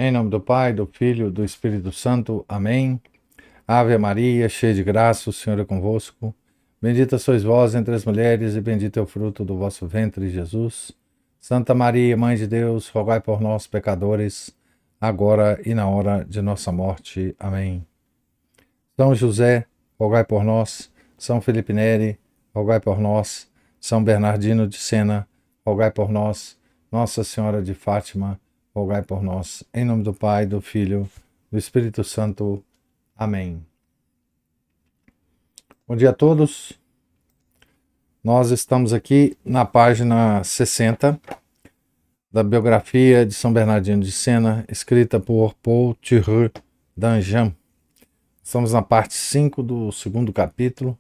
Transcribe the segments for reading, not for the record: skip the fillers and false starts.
Em nome do Pai, do Filho e do Espírito Santo. Amém. Ave Maria, cheia de graça, o Senhor é convosco. Bendita sois vós entre as mulheres e bendito é o fruto do vosso ventre, Jesus. Santa Maria, Mãe de Deus, rogai por nós, pecadores, agora e na hora de nossa morte. Amém. São José, rogai por nós. São Felipe Neri, rogai por nós. São Bernardino de Sena, rogai por nós. Nossa Senhora de Fátima, rogai por nós. Em nome do Pai, do Filho, do Espírito Santo. Amém. Bom dia a todos. Nós estamos aqui na página 60 da biografia de São Bernardino de Sena, escrita por Paul Thiroux d'Anjam. Estamos na parte 5 do segundo capítulo,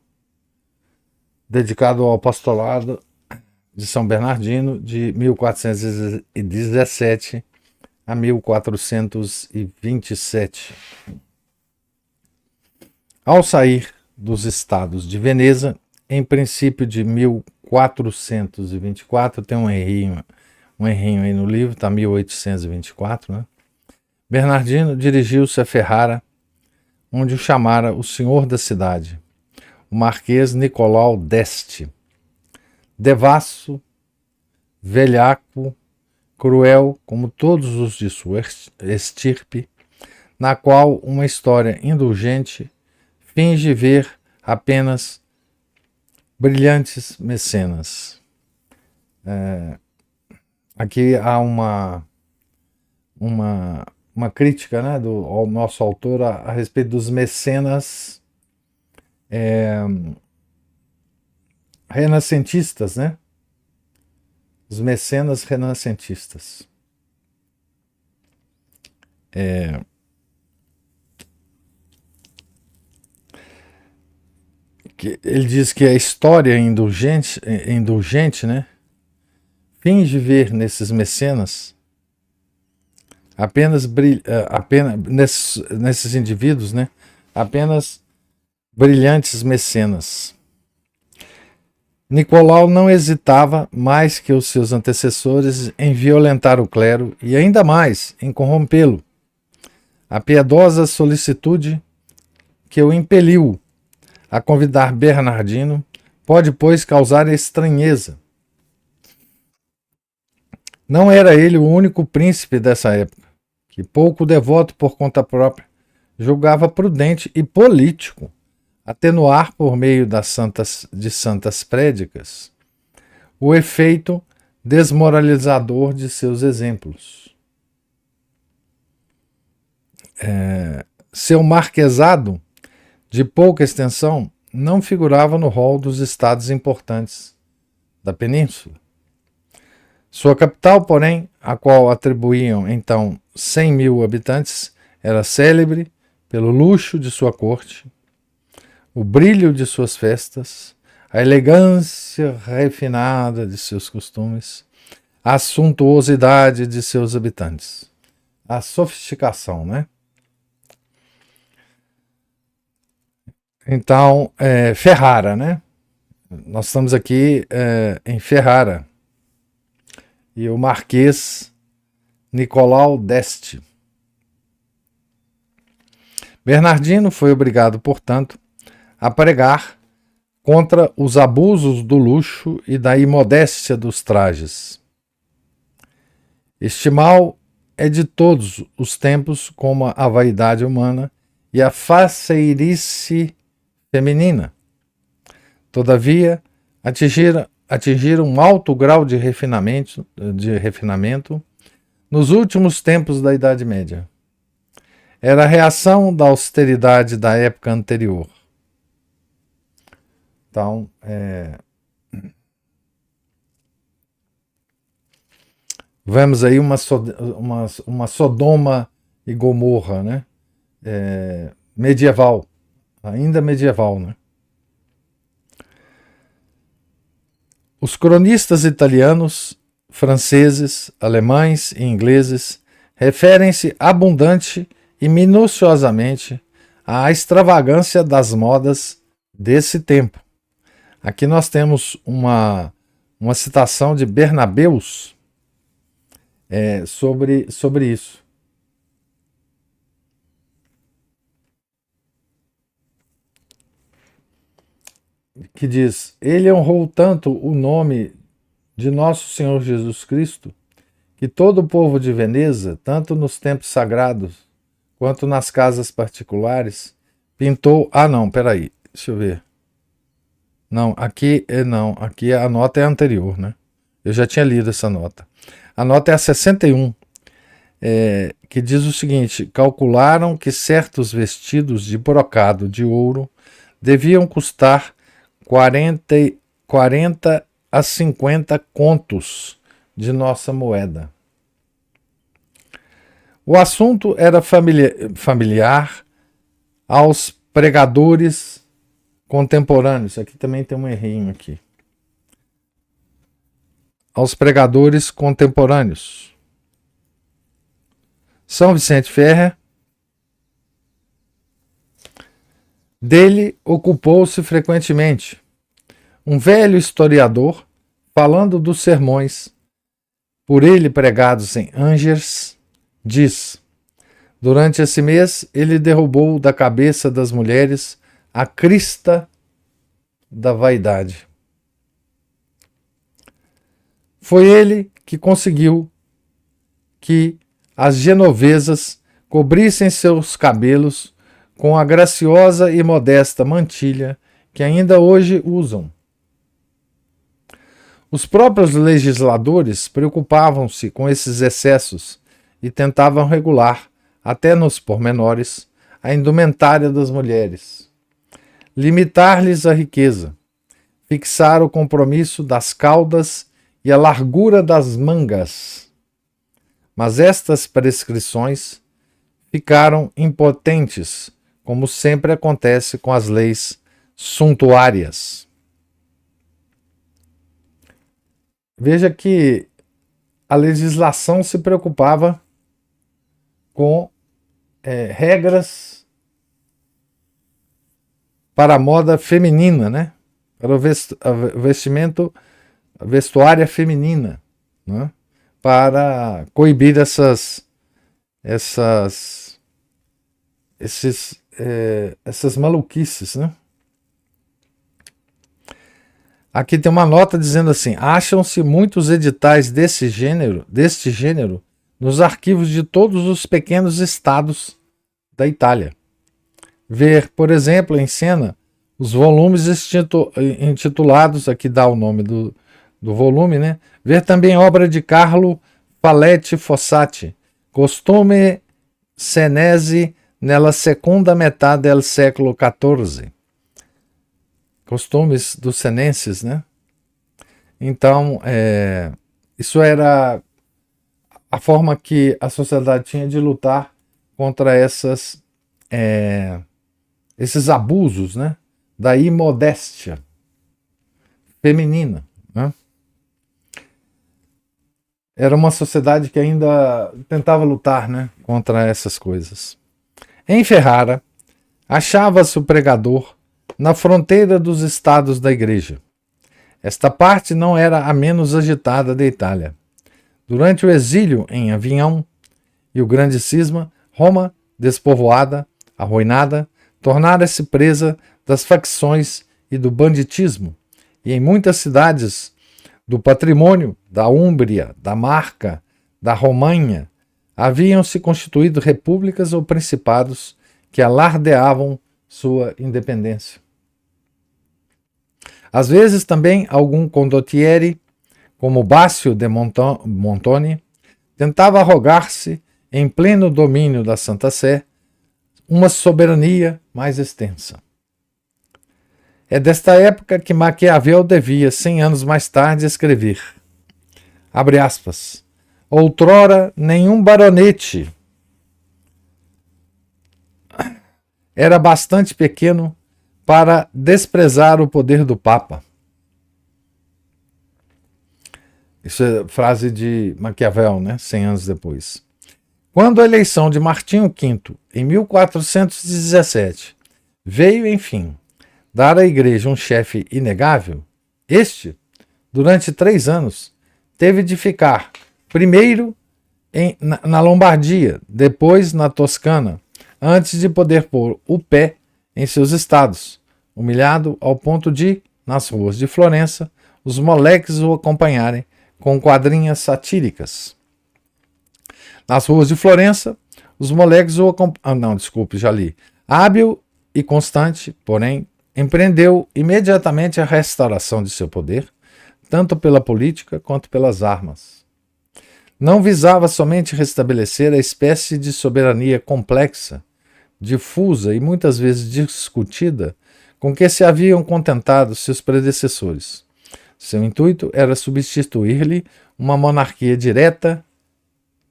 dedicado ao apostolado de São Bernardino de 1417 a 1427. Ao sair dos estados de Veneza, em princípio de 1424, tem um errinho aí no livro, está 1824, né? Bernardino dirigiu-se a Ferrara, onde o chamara o senhor da cidade, o marquês Nicolau d'Este, devasso, velhaco, cruel como todos os de sua estirpe, na qual uma história indulgente finge ver apenas brilhantes mecenas. Aqui há uma crítica, né, ao nosso autor a respeito dos mecenas renascentistas, né? Os mecenas renascentistas. Ele diz que a história indulgente, né, finge ver nesses mecenas apenas nesses indivíduos, né, apenas brilhantes mecenas. Nicolau não hesitava mais que os seus antecessores em violentar o clero e ainda mais em corrompê-lo. A piedosa solicitude que o impeliu a convidar Bernardino pode, pois, causar estranheza. Não era ele o único príncipe dessa época, que, pouco devoto por conta própria, julgava prudente e político atenuar por meio de santas prédicas o efeito desmoralizador de seus exemplos. Seu marquesado, de pouca extensão, não figurava no rol dos estados importantes da península. Sua capital, porém, a qual atribuíam então 100.000 habitantes, era célebre pelo luxo de sua corte, o brilho de suas festas, a elegância refinada de seus costumes, a suntuosidade de seus habitantes, a sofisticação, né? Então, Ferrara, né? Nós estamos aqui em Ferrara. E o marquês Nicolau d'Este. Bernardino foi obrigado, portanto, a pregar contra os abusos do luxo e da imodéstia dos trajes. Este mal é de todos os tempos, como a vaidade humana e a faceirice feminina. Todavia, atingiram um alto grau de refinamento nos últimos tempos da Idade Média. Era a reação da austeridade da época anterior. Então, vemos aí uma Sodoma e Gomorra, né? Medieval, ainda medieval, né? Os cronistas italianos, franceses, alemães e ingleses referem-se abundante e minuciosamente à extravagância das modas desse tempo. Aqui nós temos uma citação de Bernabeus sobre isso. que diz: Ele honrou tanto o nome de nosso Senhor Jesus Cristo, que todo o povo de Veneza, tanto nos templos sagrados quanto nas casas particulares, pintou. Ah, não, peraí, deixa eu ver. Não, aqui a nota é anterior, né? Eu já tinha lido essa nota. A nota é a 61, que diz o seguinte: calcularam que certos vestidos de brocado de ouro deviam custar 40 a 50 contos de nossa moeda. O assunto era familiar aos pregadores contemporâneos. Aqui também tem um errinho aqui. Aos pregadores contemporâneos. São Vicente Ferrer, dele ocupou-se frequentemente um velho historiador, falando dos sermões por ele pregados em Angers, diz: durante esse mês ele derrubou da cabeça das mulheres a crista da vaidade. Foi ele que conseguiu que as genovesas cobrissem seus cabelos com a graciosa e modesta mantilha que ainda hoje usam. Os próprios legisladores preocupavam-se com esses excessos e tentavam regular, até nos pormenores, a indumentária das mulheres, limitar-lhes a riqueza, fixar o compromisso das caudas e a largura das mangas. Mas estas prescrições ficaram impotentes, como sempre acontece com as leis suntuárias. Veja que a legislação se preocupava com regras para a moda feminina, né? Para o vestimento, a vestuária feminina, né? Para coibir essas maluquices, né? Aqui tem uma nota dizendo assim: acham-se muitos editais deste gênero nos arquivos de todos os pequenos estados da Itália. Ver, por exemplo, em cena, os volumes intitulados, aqui dá o nome do volume, né? Ver também obra de Carlo Faletti Fossati, Costume Senese nella seconda metà del século XIV. Costumes dos senenses, né? Então, isso era a forma que a sociedade tinha de lutar contra esses abusos, né? Da imodéstia feminina, né? Era uma sociedade que ainda tentava lutar, né, contra essas coisas. Em Ferrara, achava-se o pregador na fronteira dos estados da igreja. Esta parte não era a menos agitada da Itália. Durante o exílio em Avignon e o grande cisma, Roma, despovoada, arruinada, tornara-se presa das facções e do banditismo, e em muitas cidades do patrimônio da Úmbria, da Marca, da Romanha, haviam-se constituído repúblicas ou principados que alardeavam sua independência. Às vezes também algum condottiere, como Bácio de Montone, tentava arrogar-se, em pleno domínio da Santa Sé, uma soberania mais extensa. É desta época que Maquiavel devia, 100 anos mais tarde, escrever, abre aspas, outrora nenhum baronete era bastante pequeno para desprezar o poder do Papa. Isso é frase de Maquiavel, né? 100 anos depois. Quando a eleição de Martinho V, em 1417, veio, enfim, dar à igreja um chefe inegável, este, durante 3 anos, teve de ficar primeiro na Lombardia, depois na Toscana, antes de poder pôr o pé em seus estados, humilhado ao ponto de nas ruas de Florença, os moleques o acompanharem com quadrinhas satíricas. Nas ruas de Florença, os moleques o acompanharam. Não, desculpe, já li. Hábil e constante, porém, empreendeu imediatamente a restauração de seu poder, tanto pela política quanto pelas armas. Não visava somente restabelecer a espécie de soberania complexa, difusa e muitas vezes discutida com que se haviam contentado seus predecessores. Seu intuito era substituir-lhe uma monarquia direta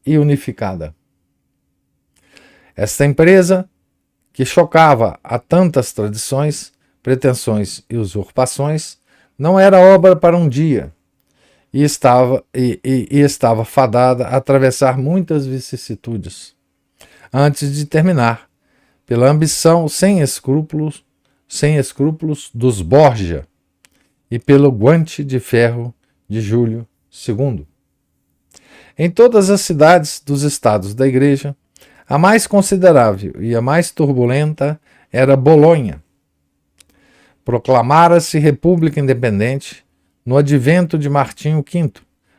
e unificada. Esta empresa, que chocava a tantas tradições, pretensões e usurpações, não era obra para um dia e estava fadada a atravessar muitas vicissitudes antes de terminar, pela ambição sem escrúpulos dos Borgia e pelo guante de ferro de Júlio II. Em todas as cidades dos estados da Igreja, a mais considerável e a mais turbulenta era Bolonha. Proclamara-se república independente no advento de Martinho V,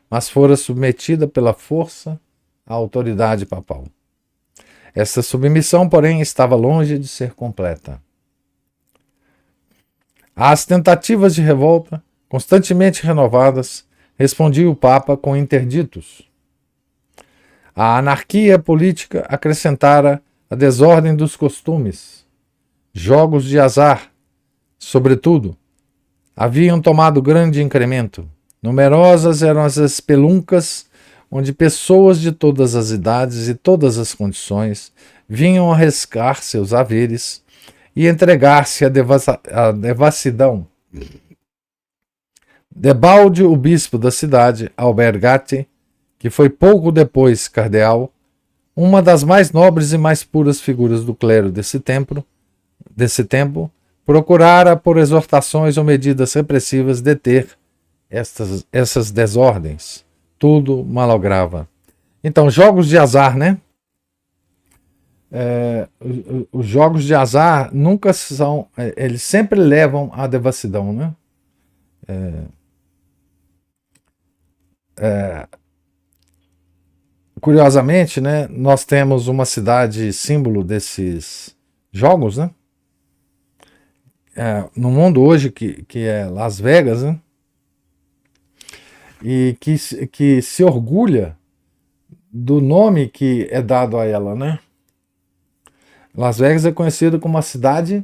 mas fora submetida pela força à autoridade papal. Esta submissão, porém, estava longe de ser completa. Às tentativas de revolta, constantemente renovadas, respondia o Papa com interditos. A anarquia política acrescentara a desordem dos costumes. Jogos de azar, sobretudo, haviam tomado grande incremento. Numerosas eram as espeluncas onde pessoas de todas as idades e todas as condições vinham arriscar seus haveres e entregar-se à devassidão. Debalde, o bispo da cidade, Albergati, que foi pouco depois cardeal, uma das mais nobres e mais puras figuras do clero desse tempo, procurara, por exortações ou medidas repressivas, deter essas desordens. Tudo malograva. Então, jogos de azar, né? Os jogos de azar nunca são. Eles sempre levam à devassidão, né? Curiosamente, né? Nós temos uma cidade símbolo desses jogos, né? No mundo hoje, que é Las Vegas, né? E que se orgulha do nome que é dado a ela, né? Las Vegas é conhecida como a cidade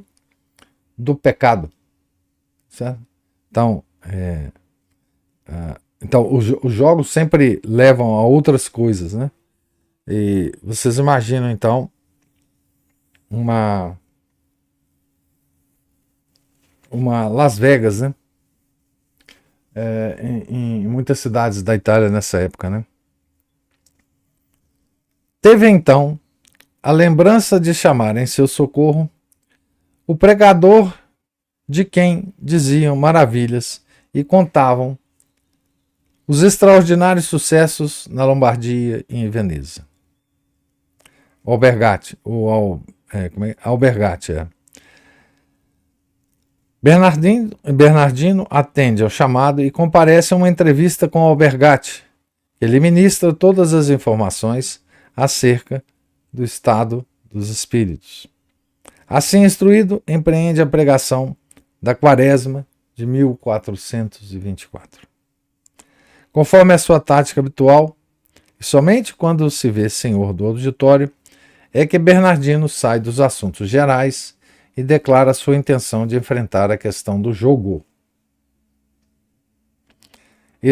do pecado, certo? Então os jogos sempre levam a outras coisas, né? E vocês imaginam, então, uma Las Vegas, né? Em muitas cidades da Itália nessa época, né? Teve então a lembrança de chamar em seu socorro o pregador de quem diziam maravilhas e contavam os extraordinários sucessos na Lombardia e em Veneza. Albergati. Bernardino atende ao chamado e comparece a uma entrevista com Albergati. Ele ministra todas as informações acerca do estado dos espíritos. Assim instruído, empreende a pregação da Quaresma de 1424. Conforme a sua tática habitual, e somente quando se vê senhor do auditório, é que Bernardino sai dos assuntos gerais e declara sua intenção de enfrentar a questão do jogo. A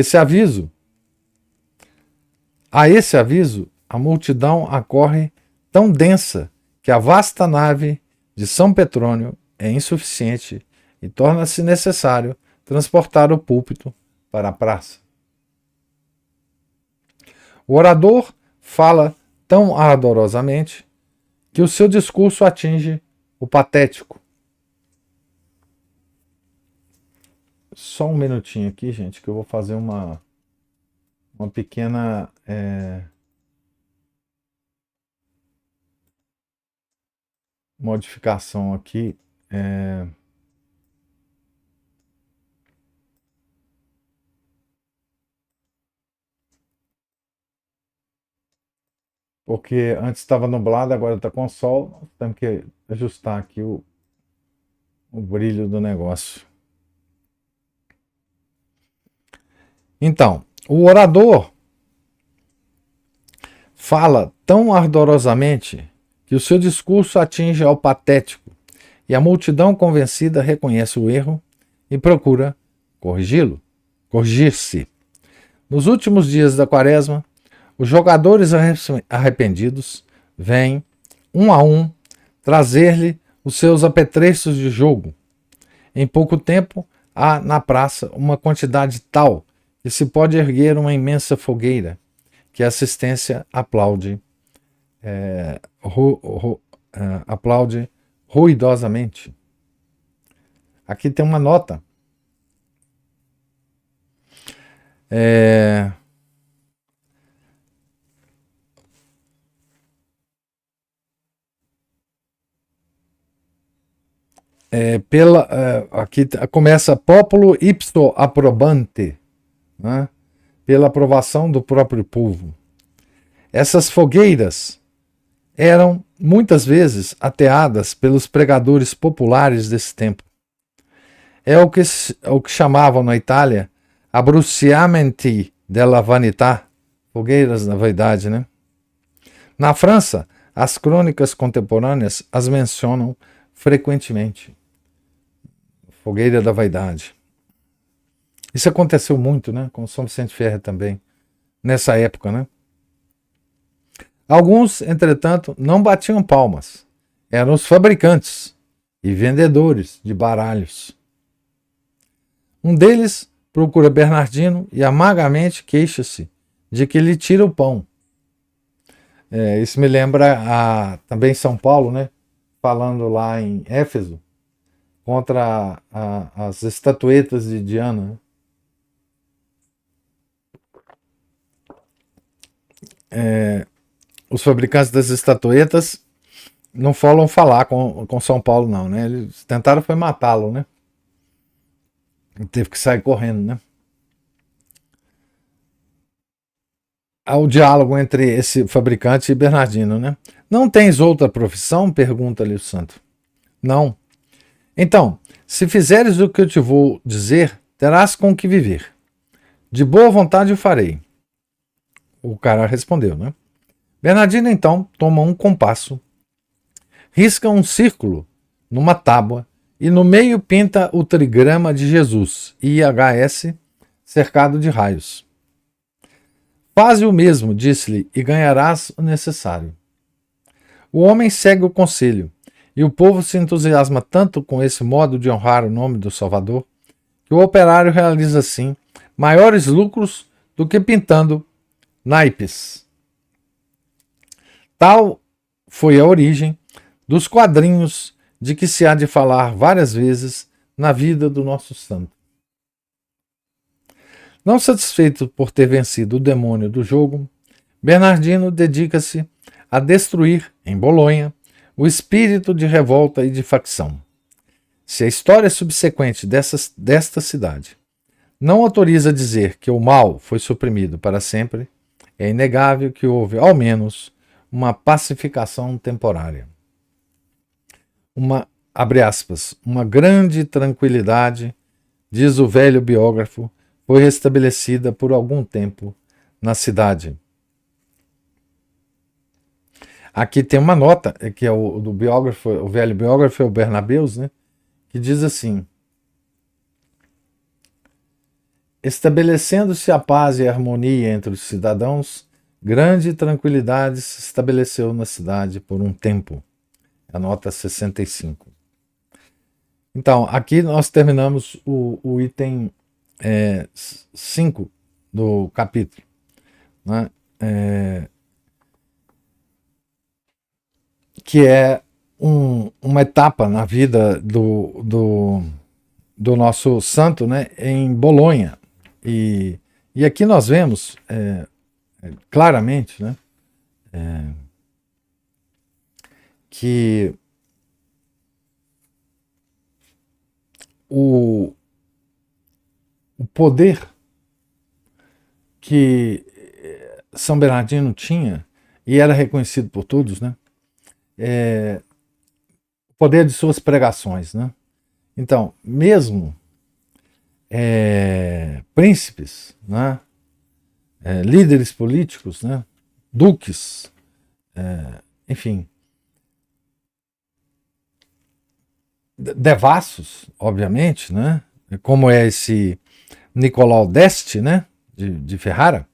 esse aviso, a multidão acorre tão densa que a vasta nave de São Petrônio é insuficiente e torna-se necessário transportar o púlpito para a praça. O orador fala tão ardorosamente que o seu discurso atinge o patético. Só um minutinho aqui, gente, que eu vou fazer uma pequena modificação aqui. porque antes estava nublado, agora está com sol. Nós temos que ajustar aqui o brilho do negócio. Então, o orador fala tão ardorosamente que o seu discurso atinge ao patético e a multidão convencida reconhece o erro e procura corrigir-se. Nos últimos dias da quaresma, os jogadores arrependidos vêm, um a um, trazer-lhe os seus apetrechos de jogo. Em pouco tempo, há na praça uma quantidade tal que se pode erguer uma imensa fogueira, que a assistência aplaude, aplaude ruidosamente. Aqui tem uma nota. Aqui começa populo ipso approbante, né? Pela aprovação do próprio povo. Essas fogueiras eram muitas vezes ateadas pelos pregadores populares desse tempo. É o que chamavam na Itália abruciamenti della vanità, fogueiras da vaidade, né? Na França, as crônicas contemporâneas as mencionam frequentemente. Fogueira da vaidade. Isso aconteceu muito, né? Com São Vicente Ferrer também, nessa época, né? Alguns, entretanto, não batiam palmas. Eram os fabricantes e vendedores de baralhos. Um deles procura Bernardino e amargamente queixa-se de que lhe tira o pão. Isso me lembra também São Paulo, né? Falando lá em Éfeso, contra as estatuetas de Diana. Os fabricantes das estatuetas não foram falar com São Paulo, não, né? Eles tentaram foi matá-lo, né? Ele teve que sair correndo, né? Há o diálogo entre esse fabricante e Bernardino, né? Não tens outra profissão? Pergunta-lhe o santo. Não. Então, se fizeres o que eu te vou dizer, terás com que viver. De boa vontade o farei. O cara respondeu, né? Bernardino, então, toma um compasso, risca um círculo numa tábua e no meio pinta o trigrama de Jesus, IHS, cercado de raios. Faze o mesmo, disse-lhe, e ganharás o necessário. O homem segue o conselho, e o povo se entusiasma tanto com esse modo de honrar o nome do Salvador, que o operário realiza, assim, maiores lucros do que pintando naipes. Tal foi a origem dos quadrinhos de que se há de falar várias vezes na vida do nosso santo. Não satisfeito por ter vencido o demônio do jogo, Bernardino dedica-se a destruir, em Bolonha, o espírito de revolta e de facção. Se a história subsequente desta cidade não autoriza a dizer que o mal foi suprimido para sempre, é inegável que houve, ao menos, uma pacificação temporária. Abre aspas, uma grande tranquilidade, diz o velho biógrafo, foi restabelecida por algum tempo na cidade. Aqui tem uma nota, que é do biógrafo, o velho biógrafo é o Bernabeus, né, que diz assim: estabelecendo-se a paz e a harmonia entre os cidadãos, grande tranquilidade se estabeleceu na cidade por um tempo. A nota 65. Então, aqui nós terminamos o item 5 do capítulo, né? Que é uma etapa na vida do nosso santo, né, em Bolonha. E aqui nós vemos claramente, né, que o poder que São Bernardino tinha e era reconhecido por todos, né? O poder de suas pregações, né? Então, mesmo príncipes, né? Líderes políticos, né? Duques, enfim, devassos, obviamente, né? Como é esse Nicolau d'Este, né? De Ferrara.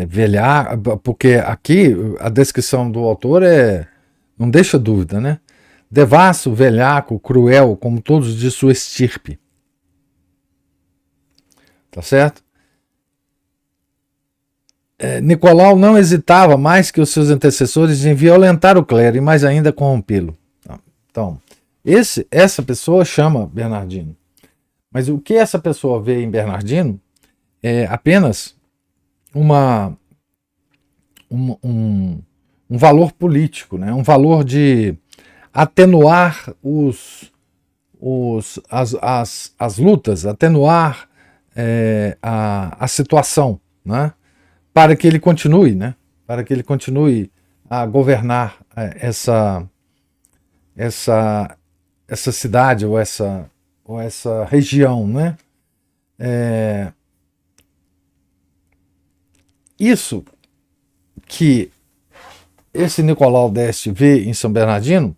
Velhar, porque aqui a descrição do autor não deixa dúvida, né? Devasso, velhaco, cruel, como todos de sua estirpe. Tá certo? Nicolau não hesitava mais que os seus antecessores em violentar o clero e mais ainda corrompê-lo. Então, essa pessoa chama Bernardino. Mas o que essa pessoa vê em Bernardino é apenas um valor político, né? Um valor de atenuar as lutas, atenuar a situação, né? Para que ele continue, né? Para que ele continue a governar essa cidade ou essa região, né? Isso que esse Nicolau d'Este vê em São Bernardino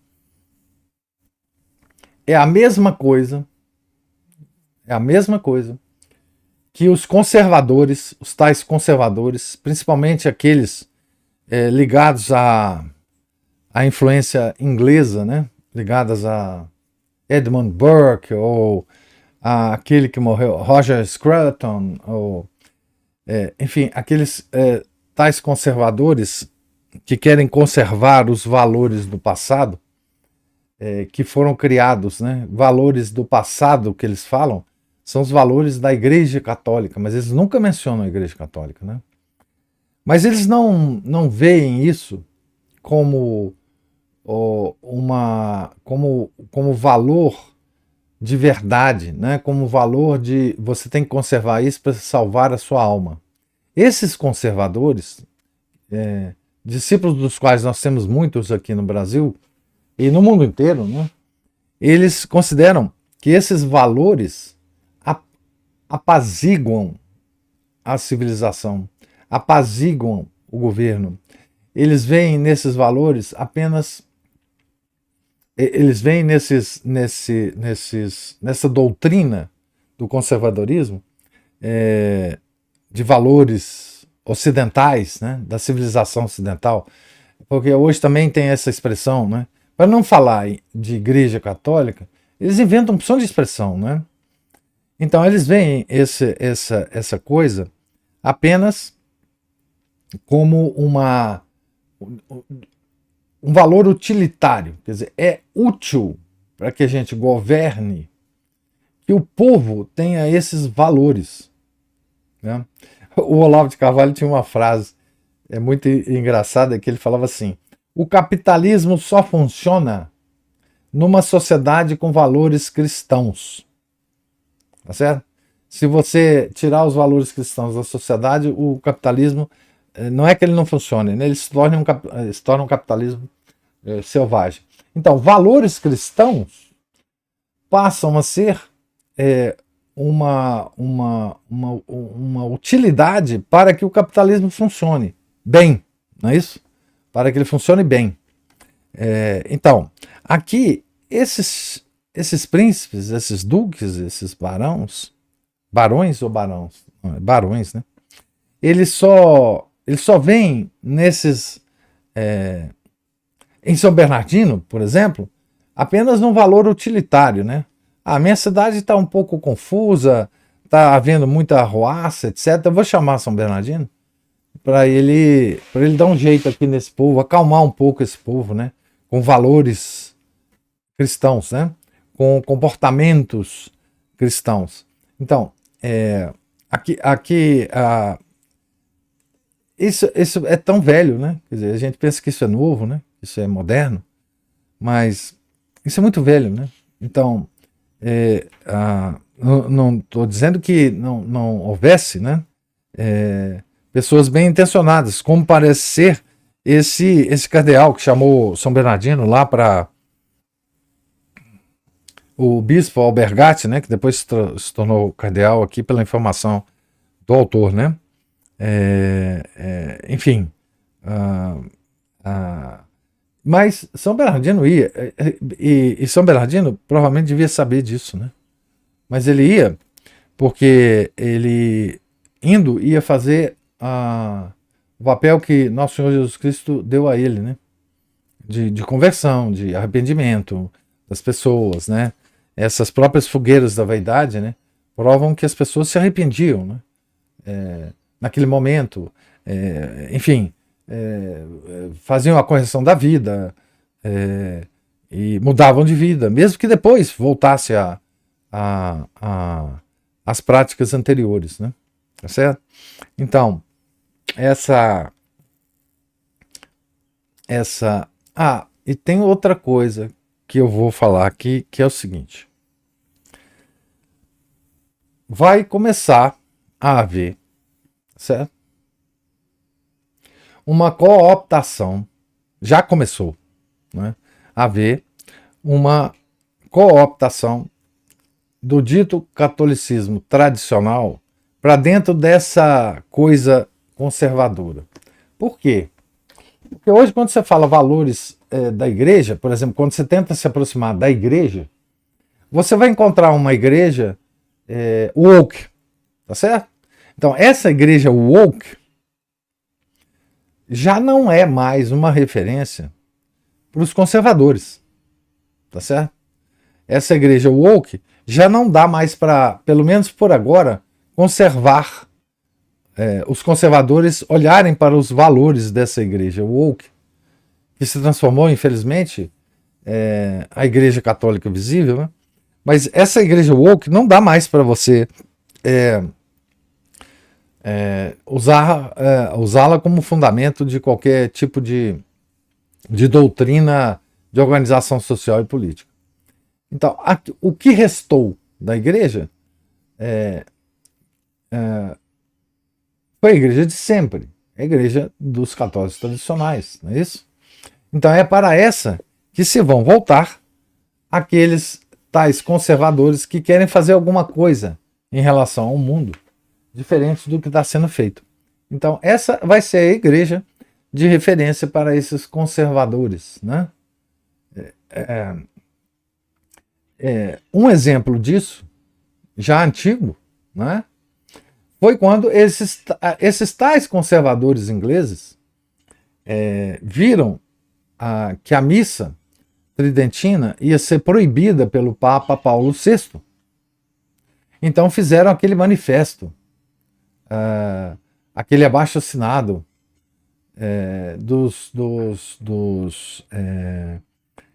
é a mesma coisa que os conservadores, os tais conservadores, principalmente aqueles ligados à influência inglesa, né? Ligadas a Edmund Burke ou aquele que morreu, Roger Scruton, ou enfim, aqueles tais conservadores que querem conservar os valores do passado, que foram criados, né? Valores do passado que eles falam são os valores da Igreja Católica, mas eles nunca mencionam a Igreja Católica, né? Mas eles não veem isso como como valor de verdade, né? Como valor de você tem que conservar isso para salvar a sua alma. Esses conservadores, discípulos dos quais nós temos muitos aqui no Brasil e no mundo inteiro, né? Eles consideram que esses valores apaziguam a civilização, apaziguam o governo. Eles veem nesses valores apenas. Eles veem nessa doutrina do conservadorismo de valores ocidentais, né, da civilização ocidental, porque hoje também tem essa expressão, né, para não falar de Igreja Católica, eles inventam opção de expressão, né? Então eles veem essa coisa apenas como um valor utilitário, quer dizer, é útil para que a gente governe, que o povo tenha esses valores, né? O Olavo de Carvalho tinha uma frase muito engraçada que ele falava assim: o capitalismo só funciona numa sociedade com valores cristãos, tá certo? Se você tirar os valores cristãos da sociedade, o capitalismo não é que ele não funcione, né? Ele se torna um capitalismo selvagem. Então, valores cristãos passam a ser uma utilidade para que o capitalismo funcione bem, não é isso? Para que ele funcione bem. Então, aqui, esses príncipes, esses duques, esses barões ou barões? Não, barões, né? Eles só veem nesses. Em São Bernardino, por exemplo, apenas um valor utilitário, né? A minha cidade está um pouco confusa, está havendo muita arruaça, etc. Eu vou chamar São Bernardino para ele dar um jeito aqui nesse povo, acalmar um pouco esse povo, né? Com valores cristãos, né? Com comportamentos cristãos. Então, isso é tão velho, né? Quer dizer, a gente pensa que isso é novo, né? Isso é moderno, mas isso é muito velho, né? Então, não estou dizendo que não houvesse, né? pessoas bem intencionadas, como parece ser esse cardeal que chamou São Bernardino lá para o bispo Albergati, né, que depois se tornou cardeal aqui pela informação do autor, né? Enfim, mas São Bernardino ia, e São Bernardino provavelmente devia saber disso, né? Mas ele ia porque ele, indo, ia fazer o papel que Nosso Senhor Jesus Cristo deu a ele, né? De conversão, de arrependimento das pessoas, né? Essas próprias fogueiras da vaidade, né? Provam que as pessoas se arrependiam, né? Naquele momento, enfim, faziam a correção da vida e mudavam de vida, mesmo que depois voltasse às práticas anteriores, né? Tá certo? Então, e tem outra coisa que eu vou falar aqui, que é o seguinte: vai começar a haver, certo? Uma cooptação, já começou, né, a haver uma cooptação do dito catolicismo tradicional para dentro dessa coisa conservadora. Por quê? Porque hoje, quando você fala valores da igreja, por exemplo, quando você tenta se aproximar da igreja, você vai encontrar uma igreja woke, tá certo? Então, essa igreja woke já não é mais uma referência para os conservadores, tá certo? Essa igreja woke já não dá mais para, pelo menos por agora, conservar os conservadores olharem para os valores dessa igreja woke, que se transformou, infelizmente, a igreja católica visível, né? Mas essa igreja woke não dá mais para você usá-la como fundamento de qualquer tipo de doutrina de organização social e política. Então, o que restou da igreja foi a igreja de sempre, a igreja dos católicos tradicionais, não é isso? Então é para essa que se vão voltar aqueles tais conservadores que querem fazer alguma coisa em relação ao mundo diferente do que está sendo feito. Então essa vai ser a igreja de referência para esses conservadores, né? Um exemplo disso, já antigo, né, foi quando esses tais conservadores ingleses viram que a missa tridentina ia ser proibida pelo Papa Paulo VI. Então fizeram aquele manifesto, aquele abaixo-assinado dos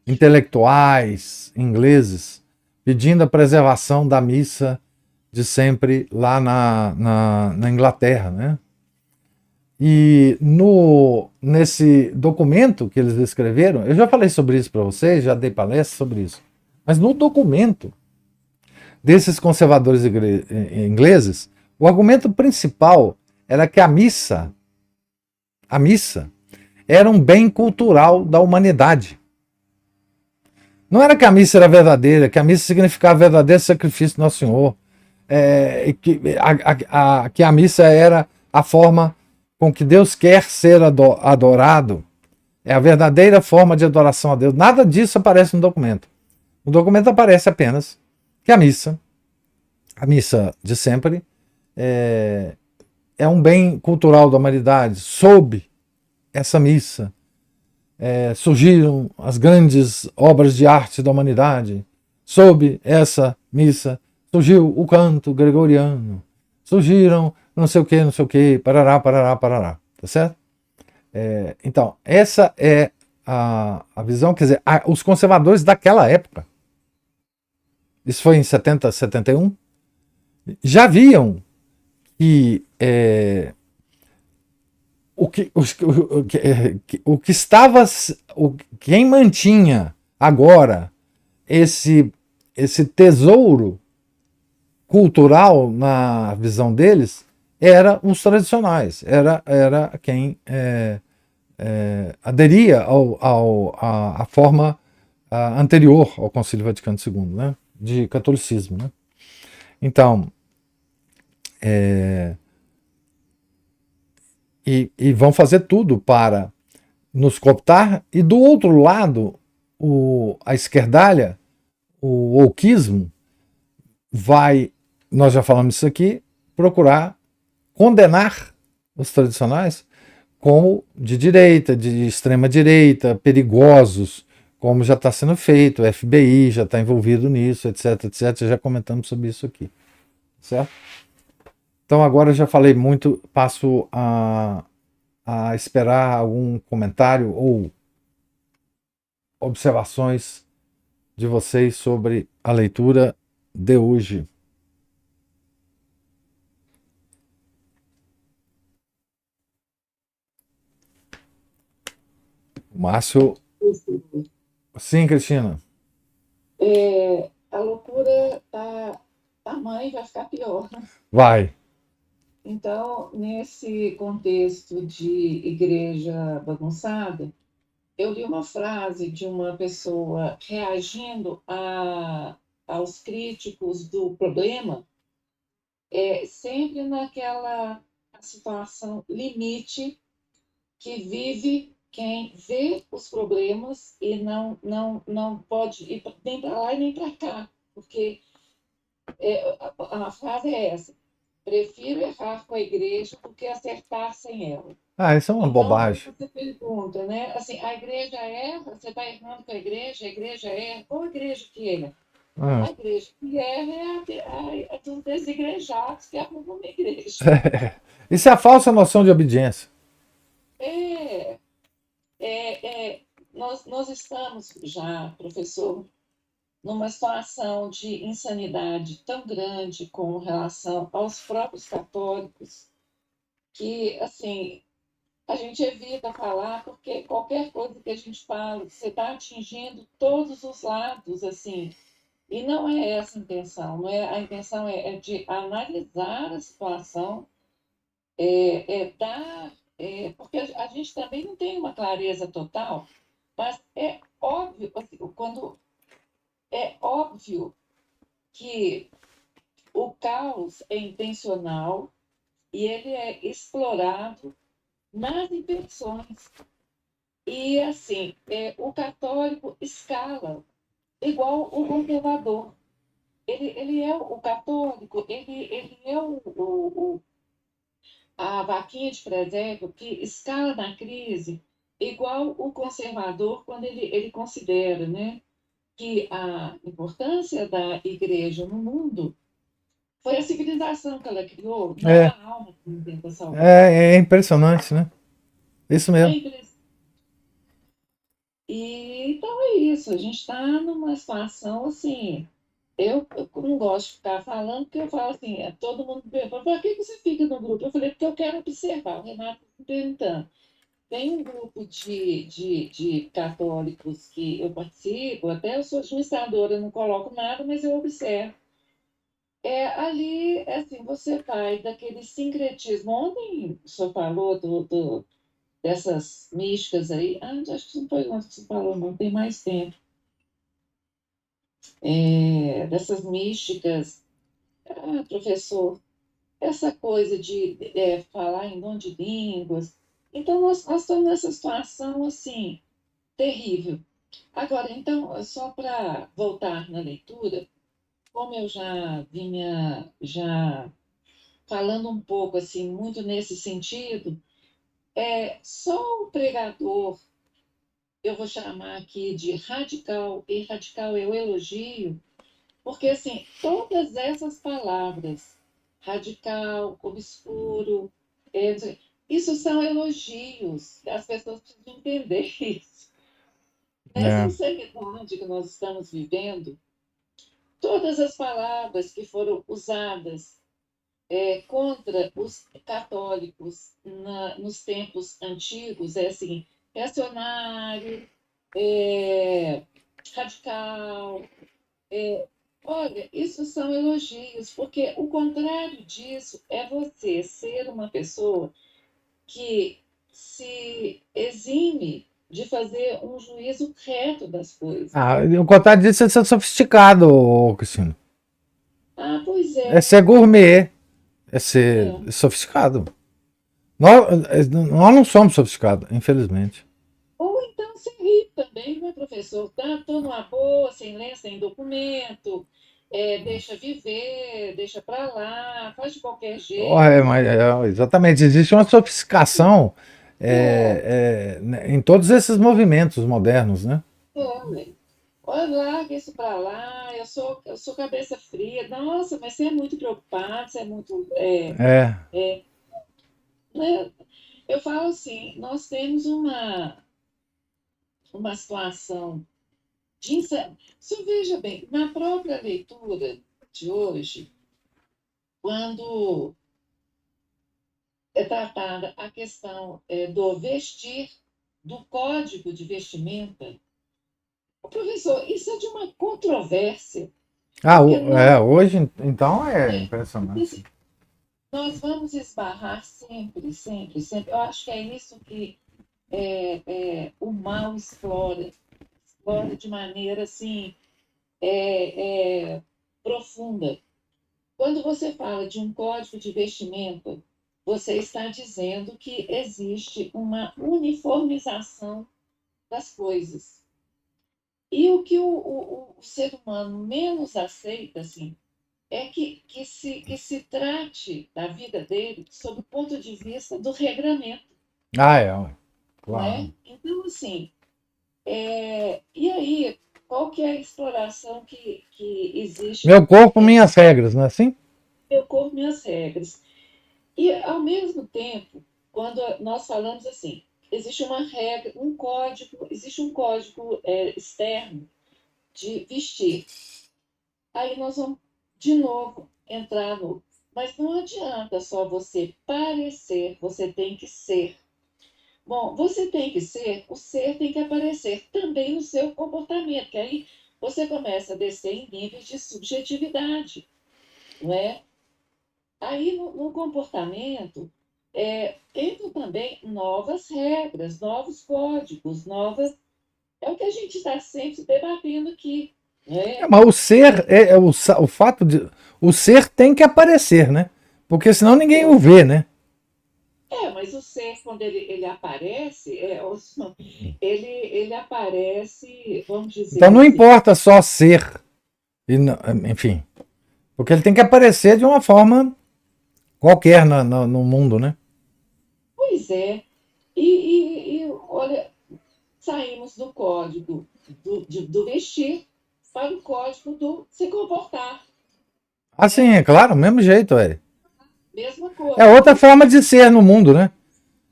intelectuais ingleses pedindo a preservação da missa de sempre lá na Inglaterra, né? E nesse documento que eles escreveram, eu já falei sobre isso para vocês, já dei palestra sobre isso, mas no documento desses conservadores ingleses, o argumento principal era que a missa era um bem cultural da humanidade. Não era que a missa era verdadeira, que a missa significava verdadeiro sacrifício do Nosso Senhor, que a missa era a forma com que Deus quer ser adorado, é a verdadeira forma de adoração a Deus. Nada disso aparece no documento. No documento aparece apenas que a missa de sempre, é um bem cultural da humanidade. Sob essa missa surgiram as grandes obras de arte da humanidade. Sob essa missa surgiu o canto gregoriano, surgiram não sei o que, parará, tá certo? Então, essa é a visão, quer dizer, os conservadores daquela época, isso foi em 70, 71, já viam que quem mantinha agora esse tesouro cultural na visão deles era os tradicionais, era quem aderia à forma anterior ao Concílio Vaticano II, né, de catolicismo. Né? Então, e vão fazer tudo para nos cooptar, e do outro lado, a esquerdalha, o wokeismo, vai, nós já falamos isso aqui, procurar condenar os tradicionais como de direita, de extrema direita, perigosos, como já está sendo feito, o FBI já está envolvido nisso, etc, etc. Já comentamos sobre isso aqui, certo? Então agora eu já falei muito, passo a esperar algum comentário ou observações de vocês sobre a leitura de hoje. Márcio. Sim, Cristina. A loucura tá tamanho vai ficar pior. Vai. Então, nesse contexto de igreja bagunçada, eu li uma frase de uma pessoa reagindo aos críticos do problema, sempre naquela situação limite que vive quem vê os problemas e não pode ir nem para lá e nem para cá, porque a frase é essa: prefiro errar com a igreja do que acertar sem ela. Ah, isso é uma Então, aí bobagem. você pergunta, né? Assim, a igreja erra, você está errando com a igreja erra. Qual igreja que erra? Ah. A igreja que erra é dos desigrejados que arrumam uma igreja. Isso é a falsa noção de obediência. É, nós estamos já, professor, numa situação de insanidade tão grande com relação aos próprios católicos que, assim, a gente evita falar porque qualquer coisa que a gente fala, você está atingindo todos os lados, assim, e não é essa a intenção, não é, a intenção é de analisar a situação, dar, porque a gente também não tem uma clareza total, mas é óbvio, assim, quando é óbvio que o caos é intencional e ele é explorado nas intenções. E, assim, o católico escala igual o conservador. Ele é o católico, ele é a vaquinha de presépio que escala na crise igual o conservador quando ele considera, né, que a importância da igreja no mundo foi a civilização que ela criou, não É, a alma que não tenta salvar. é impressionante, né? Isso É mesmo. impressionante. E então é isso, a gente está numa situação assim. Eu não gosto de ficar falando, porque eu falo assim, todo mundo me pergunta, por que você fica no grupo? Eu falei, porque eu quero observar. O Renato me perguntando. Tem um grupo de católicos que eu participo, até eu sou administradora, eu não coloco nada, mas eu observo. Ali, assim, você vai daquele sincretismo. Ontem o senhor falou dessas místicas aí. Ah, acho que não foi ontem que você falou, não, tem mais tempo. Dessas místicas. Ah, professor, essa coisa de falar em dom de línguas. Então, nós estamos nessa situação, assim, terrível. Agora, então, só para voltar na leitura, como eu já vinha já falando um pouco, assim, muito nesse sentido, só o pregador, eu vou chamar aqui de radical, e radical é o elogio, porque, assim, todas essas palavras, radical, obscuro, é, isso são elogios. As pessoas precisam entender isso. Nessa É, insanidade que nós estamos vivendo, todas as palavras que foram usadas contra os católicos nos tempos antigos, assim, reacionário, radical, Olha, isso são elogios, porque o contrário disso é você ser uma pessoa que se exime de fazer um juízo reto das coisas. Ah, o contrário disso é ser sofisticado, Cristina. Ah, pois É é, ser gourmet, é ser é. sofisticado. Nós, nós não somos sofisticados, infelizmente. Ou então se ri também, né, professor? Tá, tô numa boa, sem ler, sem documento, deixa viver, deixa para lá, faz de qualquer jeito. Exatamente, existe uma sofisticação É, né, em todos esses movimentos modernos, né? ué. Olha, larga isso para lá, eu sou cabeça fria. Nossa, mas você é muito preocupado, você é muito. É. Né? Eu falo assim, nós temos uma situação de insegurança. Você veja bem, na própria leitura de hoje, quando é tratada a questão do vestir, do código de vestimenta, professor, isso é de uma controvérsia, Ah, porque hoje então é é, impressionante. nós vamos esbarrar sempre, sempre, sempre. Eu acho que é isso que o mal explora de maneira assim profunda. Quando você fala de um código de vestimenta, você está dizendo que existe uma uniformização das coisas. E o que o ser humano menos aceita, assim, é que se trate da vida dele sob o ponto de vista do regramento, Ah, é, não claro. é? Então, assim, e aí, qual que é a exploração que existe Meu corpo, minhas regras, não é assim? no meu corpo, minhas regras? E, ao mesmo tempo, quando nós falamos assim, existe uma regra, um código, existe um código externo de vestir. Aí nós vamos, de novo, entrar no. Mas não adianta só você parecer, você tem que ser. Bom, você tem que ser, o ser tem que aparecer também no seu comportamento, que aí você começa a descer em níveis de subjetividade, não é? Aí no comportamento entram também novas regras, novos códigos, novas. É o que a gente está sempre debatendo aqui, É, né? mas o ser o fato de o ser tem que aparecer, né? Porque senão ninguém o vê, né? Mas o ser, quando ele aparece, ele aparece, vamos Então dizer não assim. importa só ser, enfim, porque ele tem que aparecer de uma forma qualquer no mundo, né? Pois é. E olha, saímos do código do vestir para o código do se comportar, Assim, né? é claro, mesmo jeito, é. Mesma É coisa. outra forma de ser no mundo, né?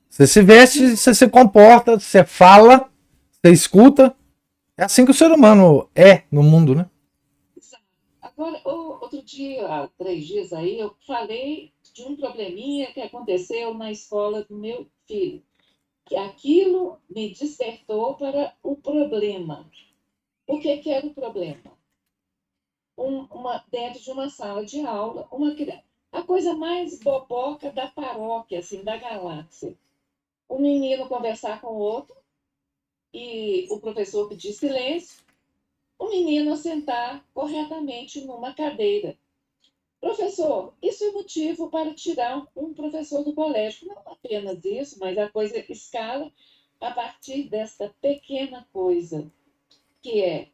Você se veste, você se comporta, você fala, você escuta. É assim que o ser humano é no mundo, né? Agora, outro dia, há 3 dias aí, eu falei de um probleminha que aconteceu na escola do meu filho, que aquilo me despertou para o problema. O que era o problema? Dentro de uma sala de aula, uma criança, a coisa mais boboca da paróquia, assim, da galáxia. O menino conversar com o outro e o professor pedir silêncio, o menino sentar corretamente numa cadeira. Professor, isso é motivo para tirar um professor do colégio. Não apenas isso, mas a coisa escala a partir desta pequena coisa, que é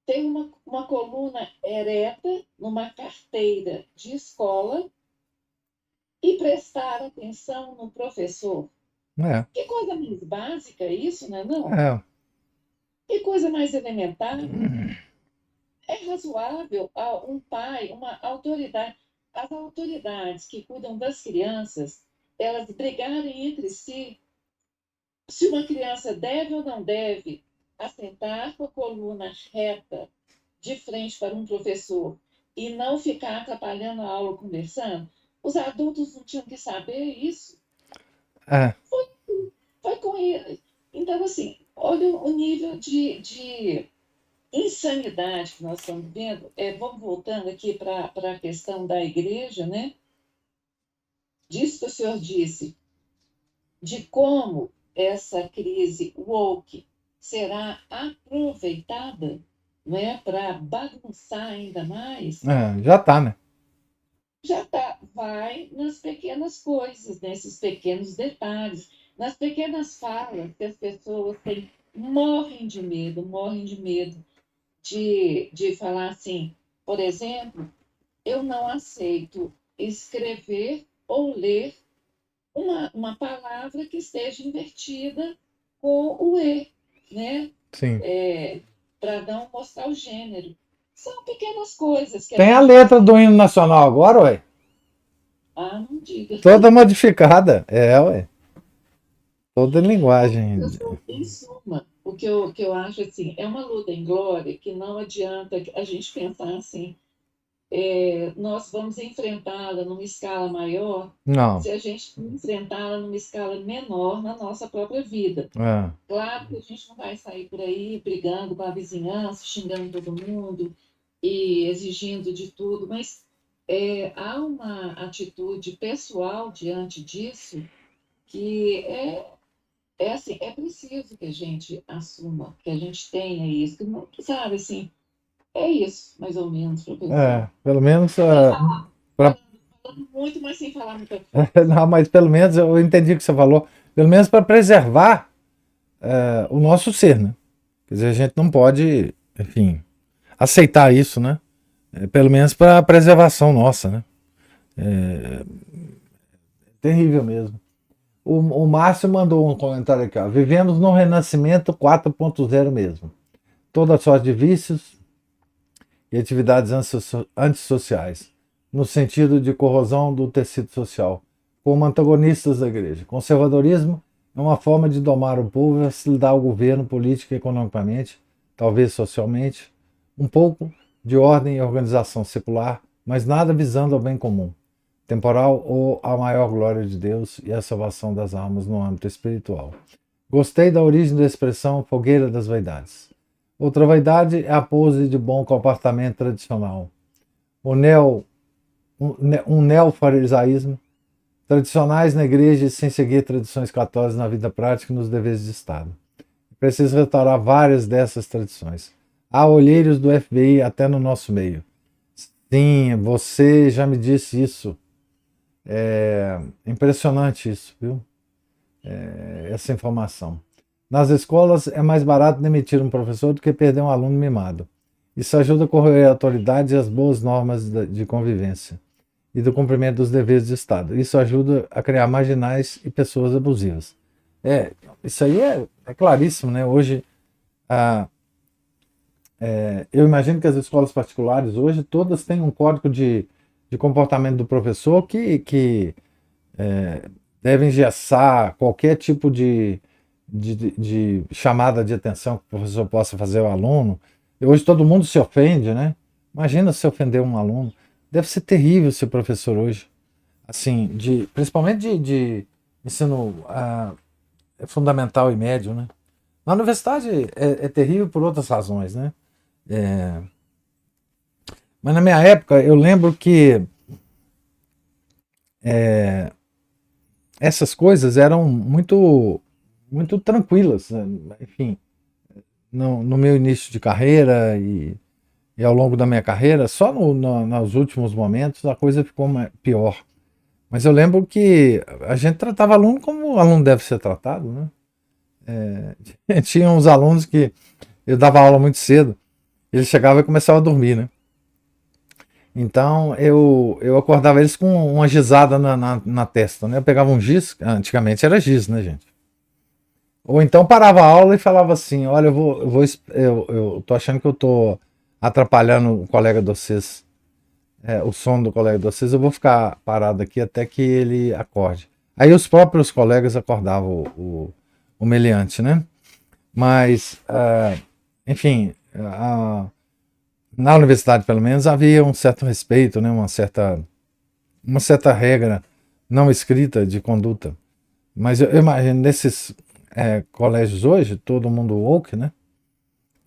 ter uma coluna ereta numa carteira de escola e prestar atenção no professor. É, Que coisa mais básica isso, não é não? é. Que coisa mais elementar. É razoável um pai, uma autoridade, as autoridades que cuidam das crianças, elas brigarem entre si se uma criança deve ou não deve assentar com a coluna reta de frente para um professor e não ficar atrapalhando a aula conversando? Os adultos não tinham que saber isso? É. Foi com ele. Então, assim, olha o nível de insanidade que nós estamos vendo, vamos voltando aqui para a questão da igreja, né? Disso que o senhor disse, de como essa crise woke será aproveitada, né, para bagunçar ainda mais, Já tá, né? já tá, vai nas pequenas coisas, nesses pequenos detalhes, nas pequenas falas que as pessoas têm, morrem de medo de falar assim, por exemplo, eu não aceito escrever ou ler uma palavra que esteja invertida com o E, né? Sim. Para não mostrar o gênero. São pequenas coisas que a Tem a gente letra precisa. do hino nacional agora, ué. Ah, não diga. Toda modificada. Ué. Toda em linguagem. Em suma, que eu acho assim, é uma luta em glória que não adianta a gente pensar assim, nós vamos enfrentá-la numa escala maior Não. se a gente enfrentá-la numa escala menor na nossa própria vida. É. Claro que a gente não vai sair por aí brigando com a vizinhança, xingando todo mundo e exigindo de tudo, mas há uma atitude pessoal diante disso que assim, é preciso que a gente assuma, que a gente tenha isso, que não, sabe, assim, é isso, mais ou menos, professor. Pelo menos. Sem falar, Pra... falando muito, mas sem falar muita coisa. Não, mas pelo menos eu entendi o que você falou. Pelo menos para preservar o nosso ser, né? Quer dizer, a gente não pode, enfim, aceitar isso, né? Pelo menos para a preservação nossa, né? Terrível mesmo. O Márcio mandou um comentário aqui, ó. Vivemos no Renascimento 4.0 mesmo. Toda sorte de vícios e atividades antissociais, no sentido de corrosão do tecido social, como antagonistas da igreja. Conservadorismo é uma forma de domar o povo e facilitar o governo político e economicamente, talvez socialmente, um pouco de ordem e organização secular, mas nada visando ao bem comum, temporal ou a maior glória de Deus e a salvação das almas no âmbito espiritual. Gostei da origem da expressão fogueira das vaidades. Outra vaidade é a pose de bom comportamento tradicional. Um neofarisaísmo, tradicionais na igreja e sem seguir tradições católicas na vida prática e nos deveres de Estado. Preciso restaurar várias dessas tradições. Há olheiros do FBI até no nosso meio. Sim, você já me disse isso. É impressionante isso, viu? Essa informação. Nas escolas é mais barato demitir um professor do que perder um aluno mimado. Isso ajuda a corroer a autoridade e as boas normas de convivência e do cumprimento dos deveres de Estado. Isso ajuda a criar marginais e pessoas abusivas. Isso aí é claríssimo, né? Hoje, eu imagino que as escolas particulares hoje todas têm um código de comportamento do professor que deve engessar qualquer tipo de chamada de atenção que o professor possa fazer ao aluno. E hoje todo mundo se ofende, né? Imagina se ofender um aluno. Deve ser terrível ser professor hoje. Assim, principalmente de ensino fundamental e médio, né? Na universidade é terrível por outras razões, né? Mas na minha época eu lembro que essas coisas eram muito tranquilas, né? Enfim, no meu início de carreira e ao longo da minha carreira, só nos últimos momentos a coisa ficou pior. Mas eu lembro que a gente tratava aluno como o aluno deve ser tratado, né? Tinha uns alunos que eu dava aula muito cedo, eles chegavam e começavam a dormir, né? Então eu acordava eles com uma gizada na testa, né? Eu pegava um giz, antigamente era giz, né, gente? Ou então parava a aula e falava assim: olha, eu tô achando que eu tô atrapalhando o colega de vocês, o sono do colega de vocês, eu vou ficar parado aqui até que ele acorde. Aí os próprios colegas acordavam o meliante, né? Mas, enfim, na universidade pelo menos havia um certo respeito, né? Uma certa regra não escrita de conduta. Mas eu imagino nesses colégios hoje, todo mundo woke, né?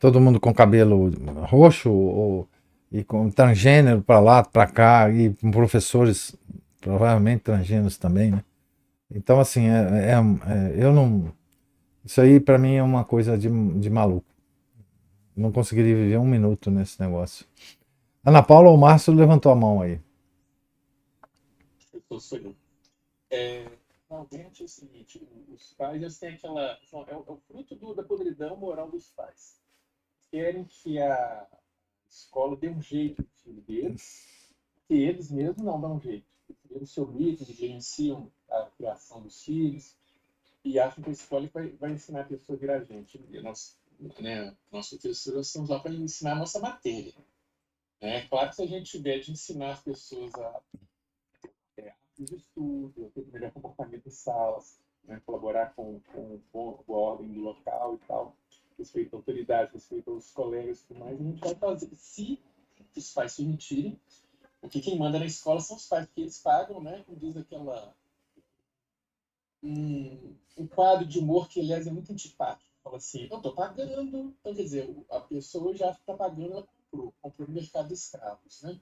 todo mundo com cabelo roxo e com transgênero para lá, para cá, e com professores provavelmente transgêneros também, né? Então, assim, eu não. Isso aí para mim é uma coisa de maluco. Não conseguiria viver um minuto nesse negócio. Ana Paula ou Márcio levantou a mão aí. Eu sou eu. Realmente é o seguinte, os pais eles têm aquela. É o fruto da podridão moral dos pais. Querem que a escola dê um jeito no filho deles, que eles mesmos não dão um jeito. Eles se omitem, negligenciam a criação dos filhos e acham que a escola vai ensinar a pessoa a virar gente. E nós, né, nossos professores estamos lá para ensinar a nossa matéria. Né? Claro que se a gente tiver de ensinar as pessoas a de estudo, ter o melhor comportamento em salas, né? Colaborar com a ordem do local e tal, respeito à autoridade, respeito aos colegas e tudo mais, a gente vai fazer, se os pais permitirem, porque quem manda na escola são os pais, porque eles pagam, né? Como diz aquela. Um quadro de humor que, aliás, é muito antipático. Fala assim, eu estou pagando, então quer dizer, a pessoa já está pagando, ela comprou no mercado de escravos, né?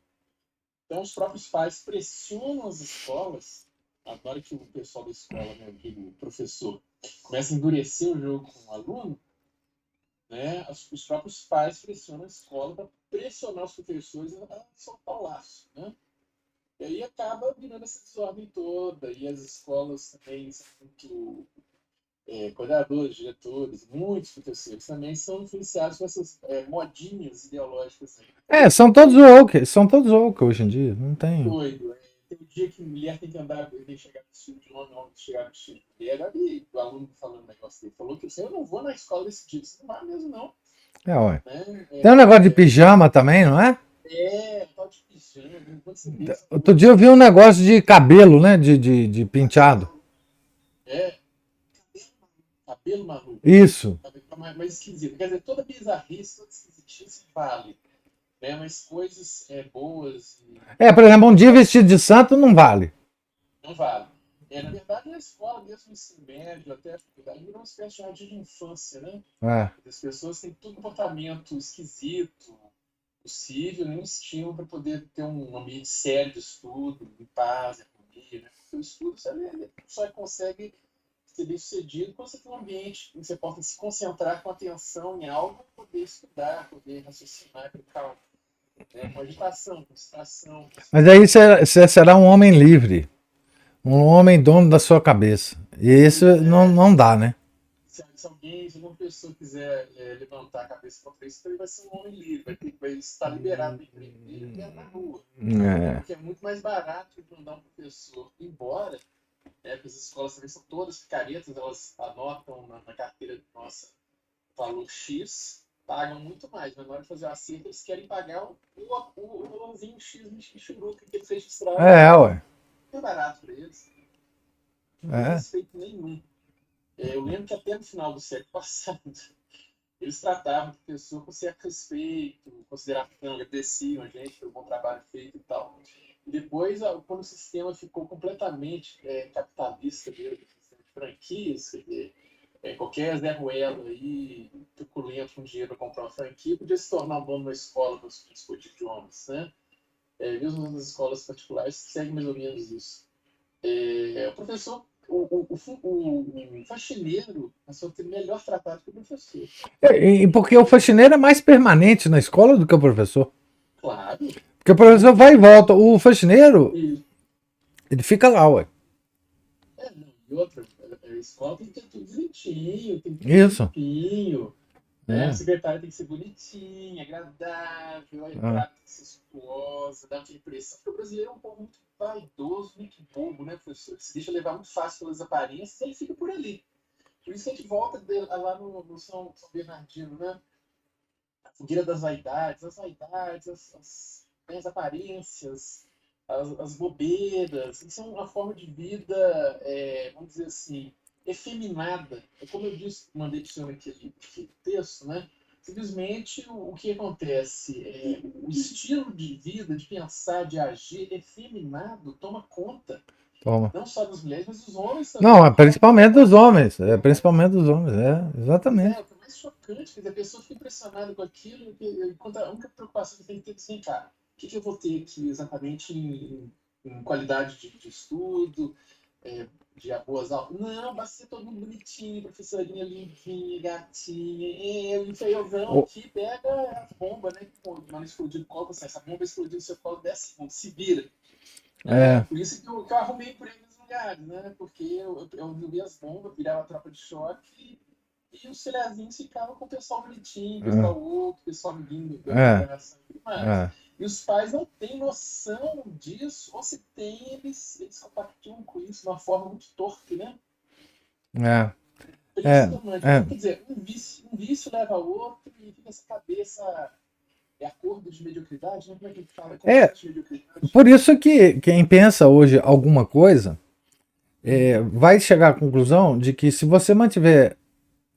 Então, os próprios pais pressionam as escolas, agora que o pessoal da escola, né, o professor, começa a endurecer o jogo com o aluno, né, os próprios pais pressionam a escola para pressionar os professores a soltar o laço. Né? E aí acaba virando essa desordem toda, e as escolas também são muito. Coordenadores, diretores, muitos professores também são influenciados por essas modinhas ideológicas. São todos woke hoje em dia, não tem. Doido. Tem um dia que mulher tem que andar, tem que chegar vestido de homem, homem chegar vestido de mulher. E o aluno falando um negócio dele, falou que eu não vou na escola desse dia. Você não vai mesmo, não. Ué. Né? Tem um negócio de pijama também, não é? Tal de pijama. Outro dia eu vi um negócio de cabelo, né? De penteado. Cabelo maluco. Isso. Mais esquisito. Quer dizer, toda bizarrice, toda esquisitice vale. Né? Mas coisas boas. Por exemplo, um dia vestido de santo não vale. Não vale. Na verdade, na escola, mesmo no ensino médio, até a faculdade, virou uma espécie de jardim de infância, né? As pessoas têm todo comportamento esquisito, possível, nem estímulo para poder ter um ambiente sério de estudo, em paz, harmonia, né? Porque o estudo só consegue ser bem sucedido quando você tem um ambiente em que você possa se concentrar com atenção em algo, poder estudar, poder raciocinar com calma. Com agitação, com distração. Mas aí você será um homem livre. Um homem dono da sua cabeça. E isso não dá, né? Se alguma pessoa quiser levantar a cabeça contra isso, então ele vai ser um homem livre, vai estar liberado para empreender na rua. Porque é muito mais barato mandar um professor embora, porque as escolas também são todas picaretas, elas anotam na carteira nossa valor X, pagam muito mais, mas na hora de fazer o acerto, eles querem pagar o valorzinho X de churuca que eles registraram. Ué. É barato para eles. Não tem respeito nenhum. Eu lembro que até no final do século passado, eles tratavam a pessoa com certo respeito, consideração, agradeciam a gente pelo bom trabalho feito e tal. E depois, quando o sistema ficou completamente capitalista mesmo, sistema de franquias, qualquer Zé Ruelo aí, truculento com dinheiro para comprar uma franquia, podia se tornar um dono da escola dos idiomas, né? Mesmo nas escolas particulares, segue mais ou menos isso. O professor, o faxineiro, passou a ter melhor tratado que o professor. Porque o faxineiro é mais permanente na escola do que o professor. Claro. Porque o professor vai e volta. O faxineiro, ele fica lá, ué. E outra, a escola tem que ter tudo direitinho, tem que ter limpinho. A secretária tem que ser bonitinha, agradável, a entrada tem que ser sutuosa, dá uma impressão. Porque o brasileiro é um povo muito vaidoso, muito bobo, né, professor? Se deixa levar muito fácil pelas aparências, ele fica por ali. Por isso que a gente volta lá no São Bernardino, né? A fogueira das vaidades, as aparências, as bobeiras. Isso é uma forma de vida, vamos dizer assim, efeminada. Como eu disse, mandei para o senhor aquele texto, né? Simplesmente o que acontece? O estilo de vida, de pensar, de agir efeminado toma conta. Não só das mulheres, mas dos homens também. Não, principalmente dos homens. Principalmente dos homens, exatamente. mais chocante, quer dizer, a pessoa fica impressionada com aquilo, enquanto a única preocupação que tem que ter é assim, cara, o que eu vou ter aqui exatamente em qualidade de estudo, de boas aulas? Não, basta ser todo mundo bonitinho, professorinha limpinha, gatinha, e o feiozão aqui pega as bombas, né? Mas explodiu o colo, assim, essa bomba explodiu no seu colo 10 segundos, se vira. Por isso que eu arrumei emprego nos lugares, né? Porque eu vi as bombas, virava tropa de choque e os filhazinhos ficavam com o pessoal bonitinho, o pessoal outro, o pessoal amiguinho da coordenação e tudo mais. E os pais não têm noção disso, ou se tem, eles compactuam com isso de uma forma muito torta, né? Quer dizer, um vício leva ao outro e fica essa cabeça. É acordo de mediocridade, né? Como é que a gente fala? De mediocridade. Por isso que quem pensa hoje alguma coisa vai chegar à conclusão de que se você mantiver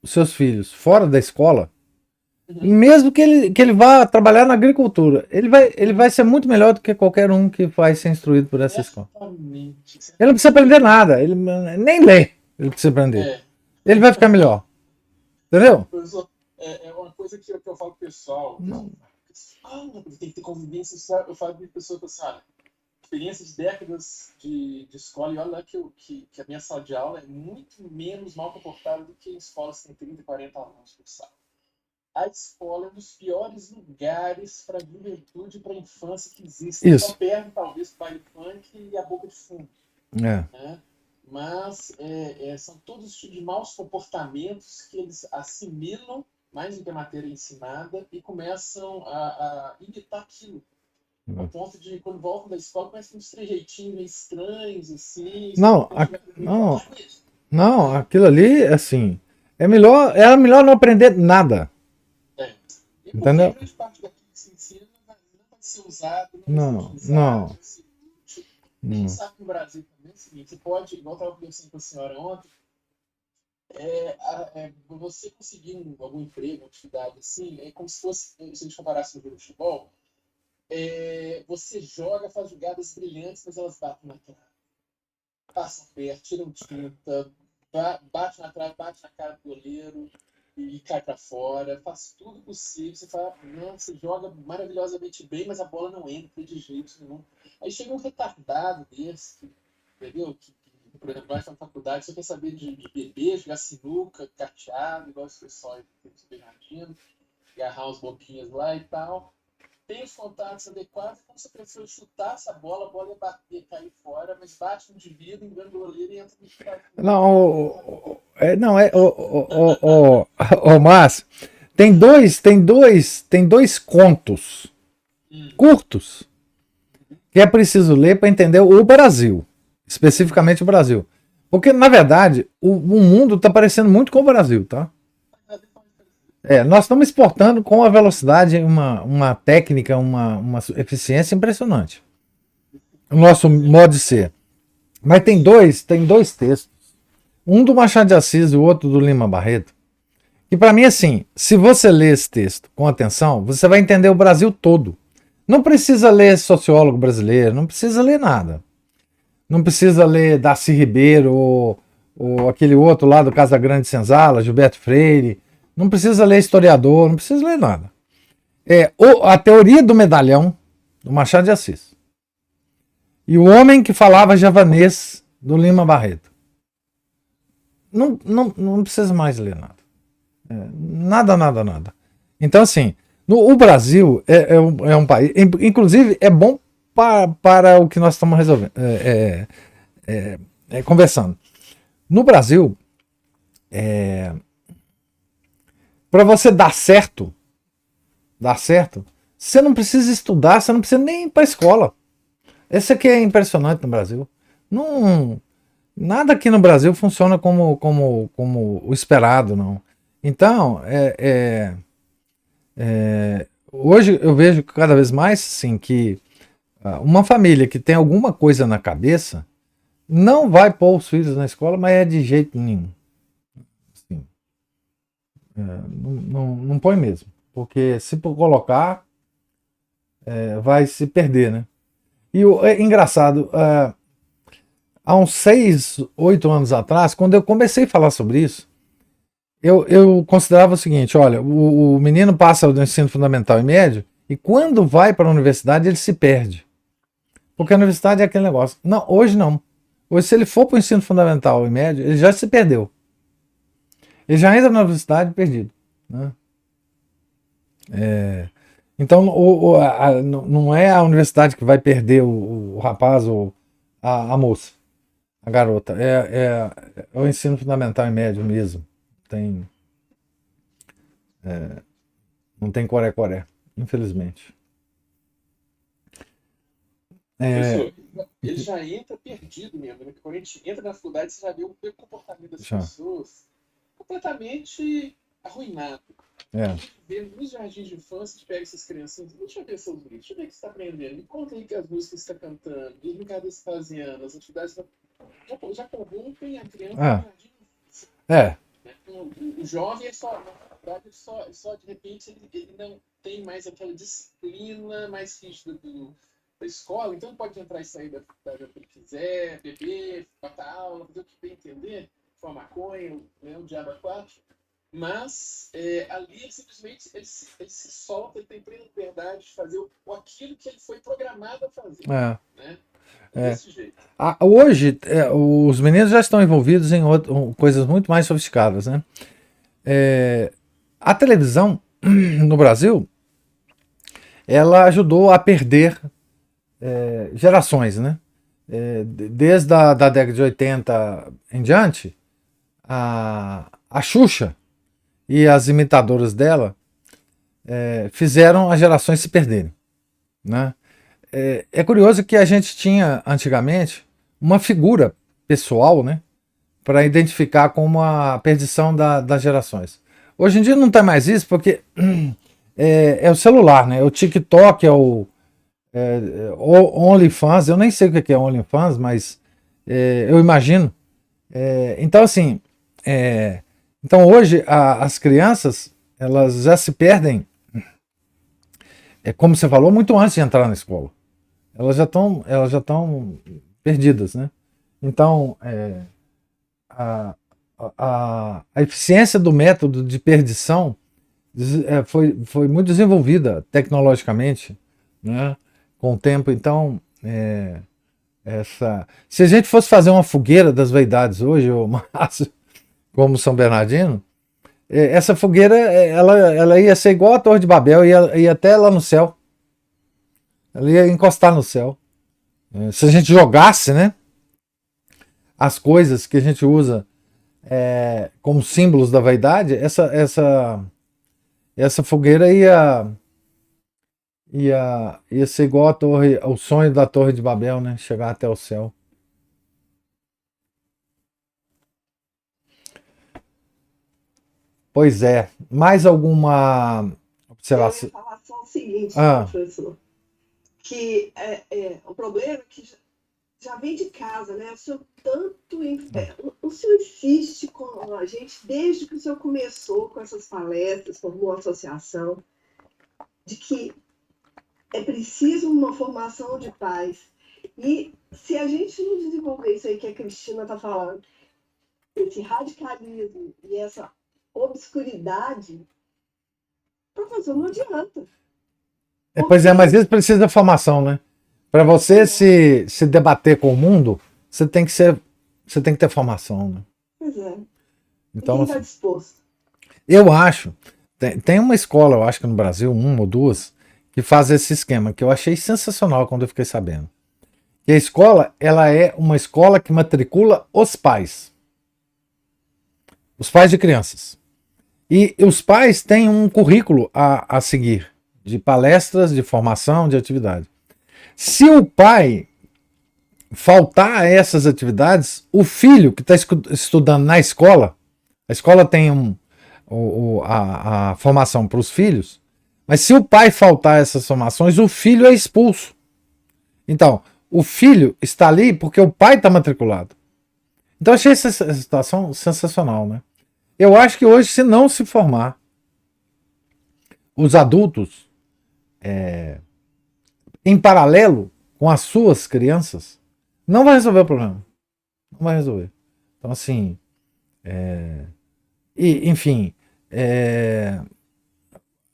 os seus filhos fora da escola, mesmo que ele vá trabalhar na agricultura, ele vai ser muito melhor do que qualquer um que vai ser instruído por essa escola. Ele não precisa aprender nada, ele nem lê, ele precisa aprender. Ele vai ficar melhor. Entendeu? É uma coisa que eu falo pro pessoal. Tem que ter convivência social. Eu falo para pessoas que assim, olha, experiência de décadas de escola, e olha lá que a minha sala de aula é muito menos mal comportada do que em escolas que tem 30, 40 alunos por sala. A escola é um dos piores lugares para a juventude e para a infância que existe. Só perde, talvez, o baile funk e a boca de fumo. Né? Mas são todos os tipos de maus comportamentos que eles assimilam mais do que a matéria ensinada e começam a imitar aquilo. Ao ponto de, quando voltam da escola, começam uns trejeitinhos meio estranhos, assim. Não, aquilo ali, assim, era melhor não aprender nada. Entendeu? Grande parte daquilo que se ensina não vai ser usado, não. A gente sabe que no Brasil também é o seguinte, você pode, igual eu estava conversando com a senhora ontem, você conseguir algum emprego, uma atividade assim, é como se fosse, se a gente comparasse no jogo de futebol, você joga, faz jogadas brilhantes, mas elas batem na trave. Passam perto, tiram tinta, bate na trave, bate na cara do goleiro e cai para fora, faz tudo possível. Você fala, não, você joga maravilhosamente bem, mas a bola não entra de jeito nenhum. Aí chega um retardado desse, entendeu? Por exemplo, vai na faculdade, você quer saber de beber, jogar sinuca, carteado, igual esse pessoal aí do Bernardino, agarrar uns bobinhos lá e tal. Tem os contatos adequados, como você precisa chutar essa bola, a bola ia bater, cair fora, mas bate no indivíduo, engana o goleiro e entra no Márcio, tem dois contos curtos que é preciso ler para entender o Brasil, especificamente o Brasil. Porque, na verdade, o mundo está parecendo muito com o Brasil, tá? Nós estamos exportando com a velocidade uma técnica, uma eficiência impressionante. O nosso modo de ser. Mas tem dois textos. Um do Machado de Assis e o outro do Lima Barreto. E para mim, assim, se você ler esse texto com atenção, você vai entender o Brasil todo. Não precisa ler sociólogo brasileiro, não precisa ler nada. Não precisa ler Darcy Ribeiro ou aquele outro lá do Casa Grande Senzala, Gilberto Freire. Não precisa ler historiador, não precisa ler nada. A teoria do medalhão, do Machado de Assis. E o homem que falava javanês, do Lima Barreto. Não precisa mais ler nada. Nada. Então, assim, o Brasil é um país, inclusive, é bom para o que nós estamos resolvendo, conversando. No Brasil, para você dar certo, você não precisa estudar, você não precisa nem ir para a escola. Esse aqui é impressionante no Brasil. Nada aqui no Brasil funciona como o esperado, não. Então, hoje eu vejo cada vez mais assim, que uma família que tem alguma coisa na cabeça não vai pôr os filhos na escola, mas é de jeito nenhum. Assim, não põe mesmo. Porque se por colocar, vai se perder, né? E é engraçado, há uns 6, 8 anos atrás, quando eu comecei a falar sobre isso, eu considerava o seguinte: olha, o menino passa do ensino fundamental e médio, e quando vai para a universidade, ele se perde. Porque a universidade é aquele negócio. Não, hoje não. Hoje, se ele for para o ensino fundamental e médio, ele já se perdeu. Ele já entra na universidade perdido. Né? Então, não é a universidade que vai perder o rapaz ou a moça, a garota. É o ensino fundamental e médio mesmo. Não tem coré-coré, infelizmente. Professor, ele já entra perdido mesmo, né? Quando a gente entra na faculdade, você já vê o comportamento das Já. pessoas completamente arruinado. É. A gente vê nos jardins de infância, a gente pega essas crianças, deixa eu ver seus brinquedos, deixa eu ver o que você está aprendendo, me conta aí que as músicas que você está cantando, as brincadeiras que você está fazendo, as atividades já corrompem a criança no jardim de infância. É. Né? Então, o jovem, na faculdade, ele só de repente, ele não tem mais aquela disciplina mais rígida da escola, então ele pode entrar e sair da hora que ele quiser, beber, botar aula, fazer o que bem entender, fumar maconha, né, o diabo a quatro, mas ali ele simplesmente ele se solta, ele tem plena liberdade de fazer aquilo que ele foi programado a fazer. Né? Desse jeito. Hoje, os meninos já estão envolvidos em coisas muito mais sofisticadas. Né? A televisão, no Brasil, ela ajudou a perder gerações, né? Desde a década de 80 em diante, a Xuxa e as imitadoras dela fizeram as gerações se perderem, né? É curioso que a gente tinha antigamente uma figura pessoal, né, para identificar como a perdição das gerações. Hoje em dia não tem mais isso porque é o celular, né? O TikTok, o OnlyFans, eu nem sei o que é OnlyFans, mas eu imagino. Então, assim, então hoje as crianças elas já se perdem, como você falou, muito antes de entrar na escola. Elas já estão perdidas, né? Então, a eficiência do método de perdição foi muito desenvolvida tecnologicamente, né? Com o tempo. Então, se a gente fosse fazer uma fogueira das vaidades hoje, como São Bernardino, essa fogueira ela ia ser igual a Torre de Babel, ia até lá no céu. Ela ia encostar no céu. Se a gente jogasse, né, as coisas que a gente usa como símbolos da vaidade, essa fogueira ia ser igual ao sonho da Torre de Babel, né? Chegar até o céu. Pois é. Mais alguma observação? Eu ia falar só o seguinte, professor, que o problema é que já vem de casa, né? O senhor o senhor insiste com a gente desde que o senhor começou com essas palestras, formou uma associação, de que é preciso uma formação de pais. E se a gente não desenvolver isso aí que a Cristina está falando, esse radicalismo e essa obscuridade, professor, não adianta. Pois é, mas isso precisa de formação, né? Para você se debater com o mundo, você tem que ter formação, né? Pois é. Então, quem está disposto? Eu acho, tem uma escola, eu acho que no Brasil, uma ou duas, que faz esse esquema, que eu achei sensacional quando eu fiquei sabendo. E a escola, ela é uma escola que matricula os pais de crianças. E os pais têm um currículo a seguir, de palestras, de formação, de atividade. Se o pai faltar a essas atividades, o filho que está estudando na escola, a escola tem a formação para os filhos, mas se o pai faltar a essas formações, o filho é expulso. Então, o filho está ali porque o pai está matriculado. Então, eu achei essa situação sensacional, né? Eu acho que hoje, se não se formar os adultos em paralelo com as suas crianças, não vai resolver o problema. Não vai resolver. Então, assim, E, enfim,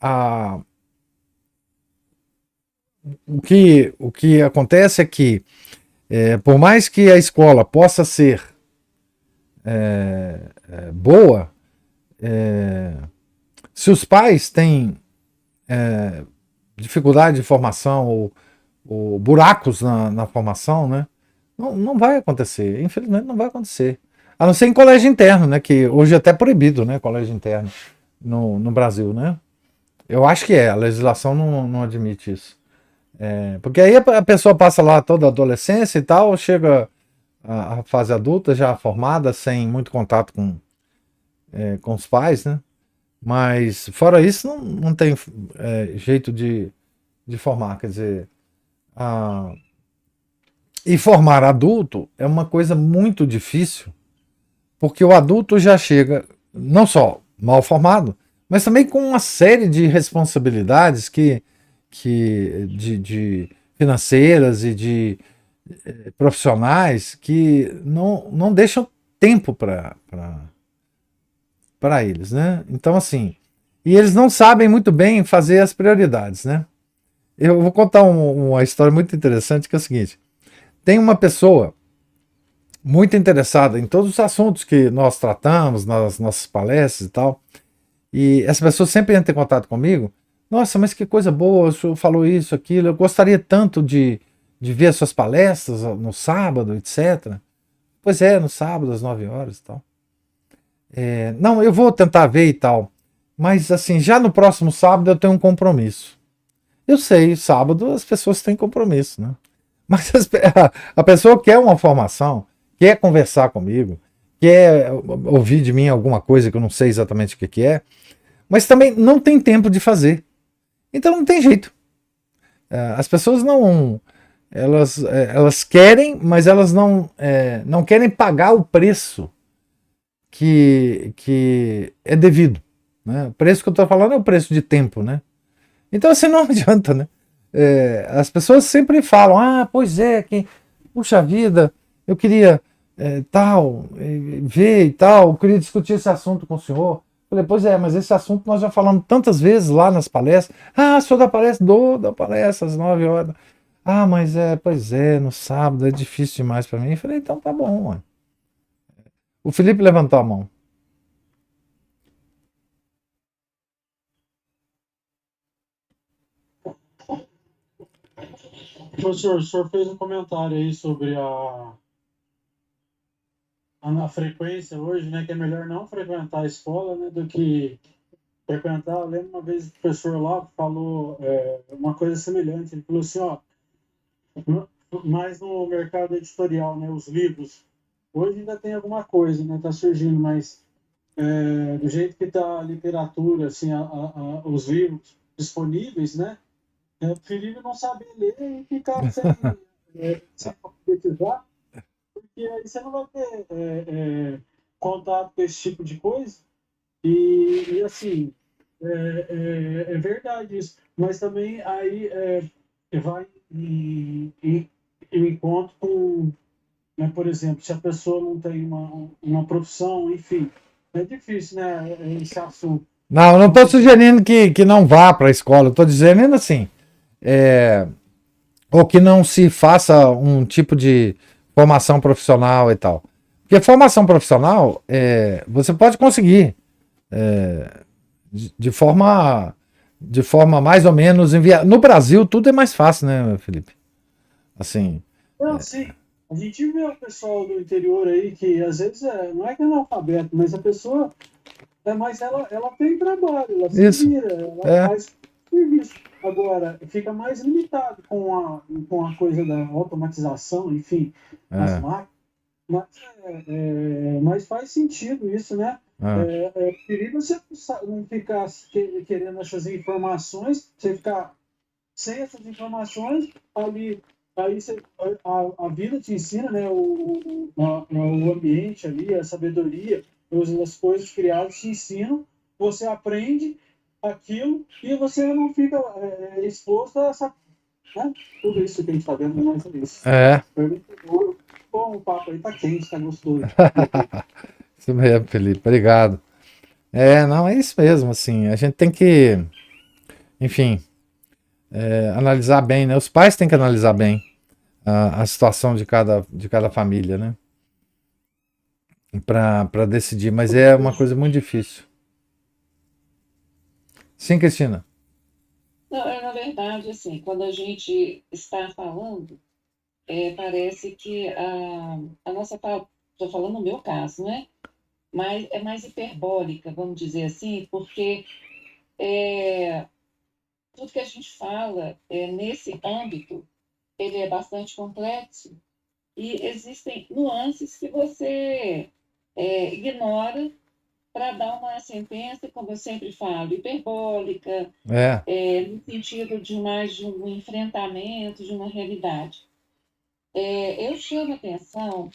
a, o que acontece é que, por mais que a escola possa ser boa, se os pais têm dificuldade de formação ou buracos na formação, né, não vai acontecer. Infelizmente não vai acontecer. A não ser em colégio interno, né, que hoje é até proibido, né, colégio interno no Brasil, né? Eu acho que a legislação não admite isso. Porque aí a pessoa passa lá toda a adolescência e tal, chega à fase adulta já formada, sem muito contato com os pais, né? Mas fora isso, não tem jeito de formar. Quer dizer, e formar adulto é uma coisa muito difícil, porque o adulto já chega não só mal formado, mas também com uma série de responsabilidades de financeiras e de profissionais que não deixam tempo para eles, né? Então, assim, e eles não sabem muito bem fazer as prioridades, né? Eu vou contar uma história muito interessante, que é o seguinte: tem uma pessoa muito interessada em todos os assuntos que nós tratamos nas nossas palestras e tal, e essa pessoa sempre entra em contato comigo. Nossa, mas que coisa boa, o senhor falou isso, aquilo, eu gostaria tanto de ver as suas palestras no sábado, etc. Pois é, no sábado, às 9 horas e tal. Não, eu vou tentar ver e tal. Mas assim, já no próximo sábado eu tenho um compromisso. Eu sei, sábado as pessoas têm compromisso, né? Mas a pessoa quer uma formação, quer conversar comigo, quer ouvir de mim alguma coisa que eu não sei exatamente o que é, mas também não tem tempo de fazer. Então não tem jeito. As pessoas não. Elas querem, mas elas não querem pagar o preço que é devido. Né? O preço que eu estou falando é o preço de tempo. Né? Então assim não adianta. Né? As pessoas sempre falam: pois é, puxa vida, eu queria ver e tal, eu queria discutir esse assunto com o senhor. Eu falei: pois é, mas esse assunto nós já falamos tantas vezes lá nas palestras. O senhor dá palestra? Da palestra às 9 horas. Mas pois é, no sábado é difícil demais para mim. Eu falei: então tá bom, mano. O Felipe levantou a mão. Professor, o senhor fez um comentário aí sobre a frequência hoje, né? Que é melhor não frequentar a escola, né? Do que frequentar. Eu lembro uma vez o professor lá falou uma coisa semelhante. Ele falou assim, ó, mais no mercado editorial, né? Os livros. Hoje ainda tem alguma coisa, né? Tá surgindo, mas do jeito que tá a literatura, assim, os livros disponíveis, né? É preferível não saber ler e ficar sem alfabetizar, porque aí você não vai ter contato com esse tipo de coisa. E assim, é verdade isso. Mas também aí vai em encontro com, né, por exemplo, se a pessoa não tem uma profissão, enfim, é difícil, né, esse assunto. Não estou sugerindo que não vá para a escola, estou dizendo assim, ou que não se faça um tipo de formação profissional e tal. Porque formação profissional você pode conseguir de forma mais ou menos no Brasil tudo é mais fácil, né, Felipe? Assim. Não, sim. A gente vê o pessoal do interior aí que às vezes não é que é analfabeto, mas a pessoa mas ela tem trabalho, ela se vira, ela faz serviço. Agora, fica mais limitado com a coisa da automatização, enfim, as máquinas. Mas faz sentido isso, né? É perigo você não ficar querendo essas informações, você ficar sem essas informações, ali, aí a vida te ensina, né? O ambiente ali, a sabedoria, as coisas criadas te ensinam, você aprende aquilo e você não fica exposto a essa, né? Tudo isso que a gente está vendo, mais é isso. Bom, o papo aí tá quente, tá gostoso. Isso mesmo, Felipe, obrigado. Não, é isso mesmo, assim, a gente tem que, enfim, analisar bem, né? Os pais têm que analisar bem a situação de cada família, né? Para decidir, mas é uma coisa muito difícil. Sim, Cristina. Não, na verdade, assim, quando a gente está falando, parece que a nossa fala, estou falando no meu caso, né? Mas é mais hiperbólica, vamos dizer assim, porque tudo que a gente fala nesse âmbito, ele é bastante complexo e existem nuances que você ignora para dar uma sentença, como eu sempre falo, hiperbólica, É, no sentido de mais de um enfrentamento, de uma realidade. Eu chamo atenção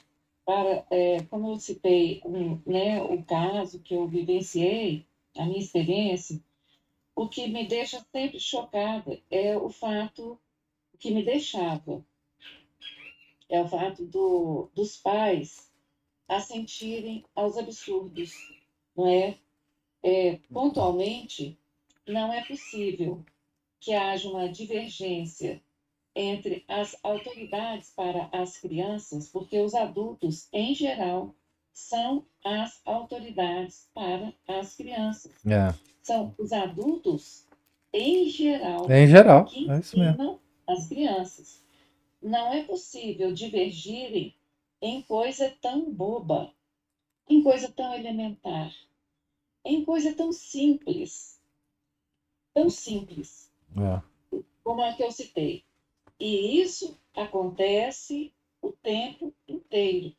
para, como eu citei, né, o caso que eu vivenciei, a minha experiência, o que me deixa sempre chocada é o fato, o que me deixava, é o fato dos pais assentirem aos absurdos, não é? Pontualmente, não é possível que haja uma divergência entre as autoridades para as crianças, porque os adultos, em geral, são as autoridades para as crianças. é. São os adultos, em geral, Em geral, que é isso mesmo. ensinam as crianças. Não é possível divergirem em coisa tão boba, em coisa tão elementar, em coisa tão simples, É. como a que eu citei. E isso acontece o tempo inteiro.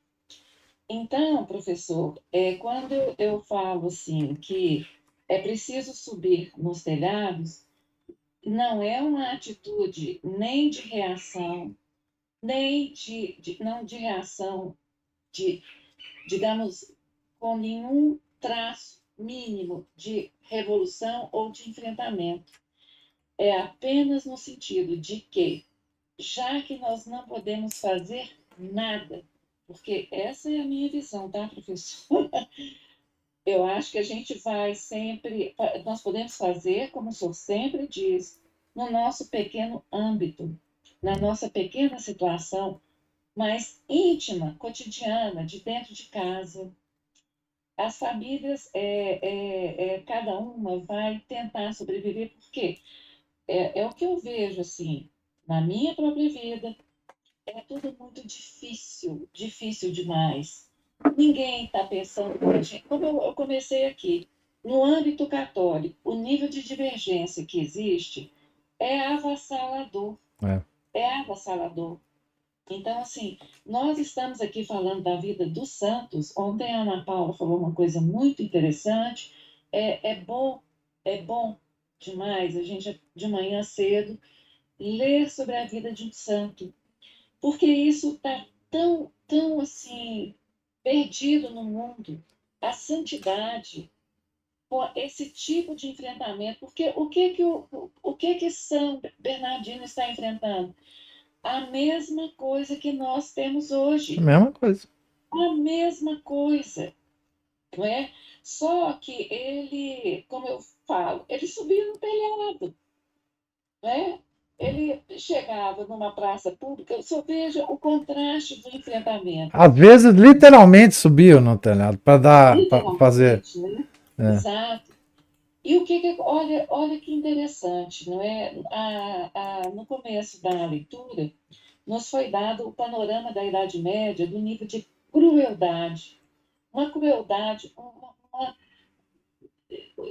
Então, professor, quando eu falo assim que é preciso subir nos telhados, não é uma atitude nem de reação, nem não de reação, de, digamos, com nenhum traço mínimo de revolução ou de enfrentamento. É apenas no sentido de que, já que nós não podemos fazer nada, porque essa é a minha visão, tá, professor? Eu acho que a gente vai sempre, nós podemos fazer, como o senhor sempre diz, no nosso pequeno âmbito, na nossa pequena situação, mais íntima, cotidiana, de dentro de casa. As famílias, cada uma vai tentar sobreviver, porque é o que eu vejo, assim, na minha própria vida, é tudo muito difícil, difícil demais. Ninguém está pensando, como eu comecei aqui, no âmbito católico, o nível de divergência que existe é avassalador, É. é avassalador. Então, assim, nós estamos aqui falando da vida dos santos. Ontem a Ana Paula falou uma coisa muito interessante. É bom demais a gente, de manhã cedo, ler sobre a vida de um santo, porque isso está tão assim, perdido no mundo. A santidade, com esse tipo de enfrentamento, porque o que que São Bernardino está enfrentando? A mesma coisa que nós temos A hoje. mesma coisa. A mesma coisa, não é? Só que ele, como eu falo, ele subia no telhado, né? Ele chegava numa praça pública, só veja o contraste do enfrentamento. Às vezes, literalmente subiu no telhado para fazer. Literalmente, né? É. Exato. E o olha que interessante, não é? No começo da leitura, nos foi dado o panorama da Idade Média do nível de crueldade. Uma crueldade,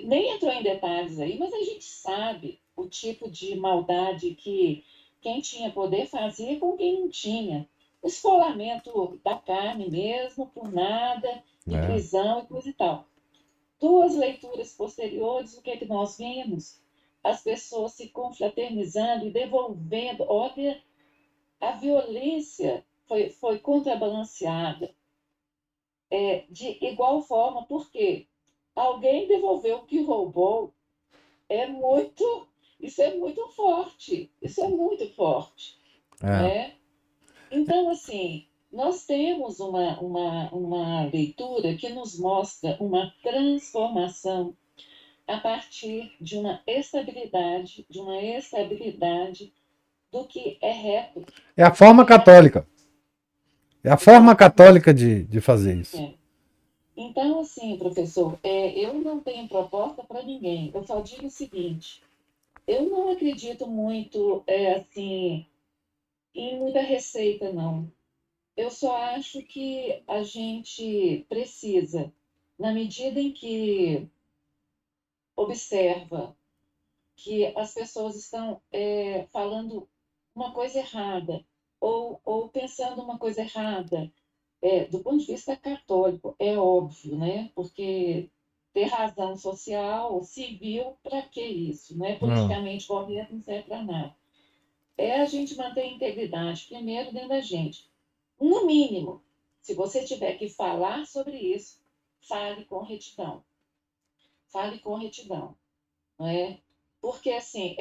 nem entrou em detalhes aí, mas a gente sabe o tipo de maldade que quem tinha poder fazia com quem não tinha. Esfolamento da carne mesmo, por nada, e É. prisão e coisa e tal. Duas leituras posteriores, o que é que nós vimos? As pessoas se confraternizando e devolvendo. Olha, a violência foi contrabalanceada de igual forma, porque alguém devolveu o que roubou. É muito, isso é muito forte, isso é muito forte, É. né? Então, assim, nós temos uma leitura que nos mostra uma transformação a partir de uma estabilidade do que é reto. É a forma católica. É a forma católica de fazer isso. É. Então, assim, professor, eu não tenho proposta para ninguém. Eu só digo o seguinte: eu não acredito muito, assim, em muita receita, não. Eu só acho que a gente precisa, na medida em que observa que as pessoas estão falando uma coisa errada ou pensando uma coisa errada, do ponto de vista católico, é óbvio, né? Porque ter razão social, civil, para que isso? Né? Politicamente correto não serve para nada. É a gente manter a integridade primeiro dentro da gente. No mínimo, se você tiver que falar sobre isso, fale com retidão. Fale com retidão. Não é? Porque, assim,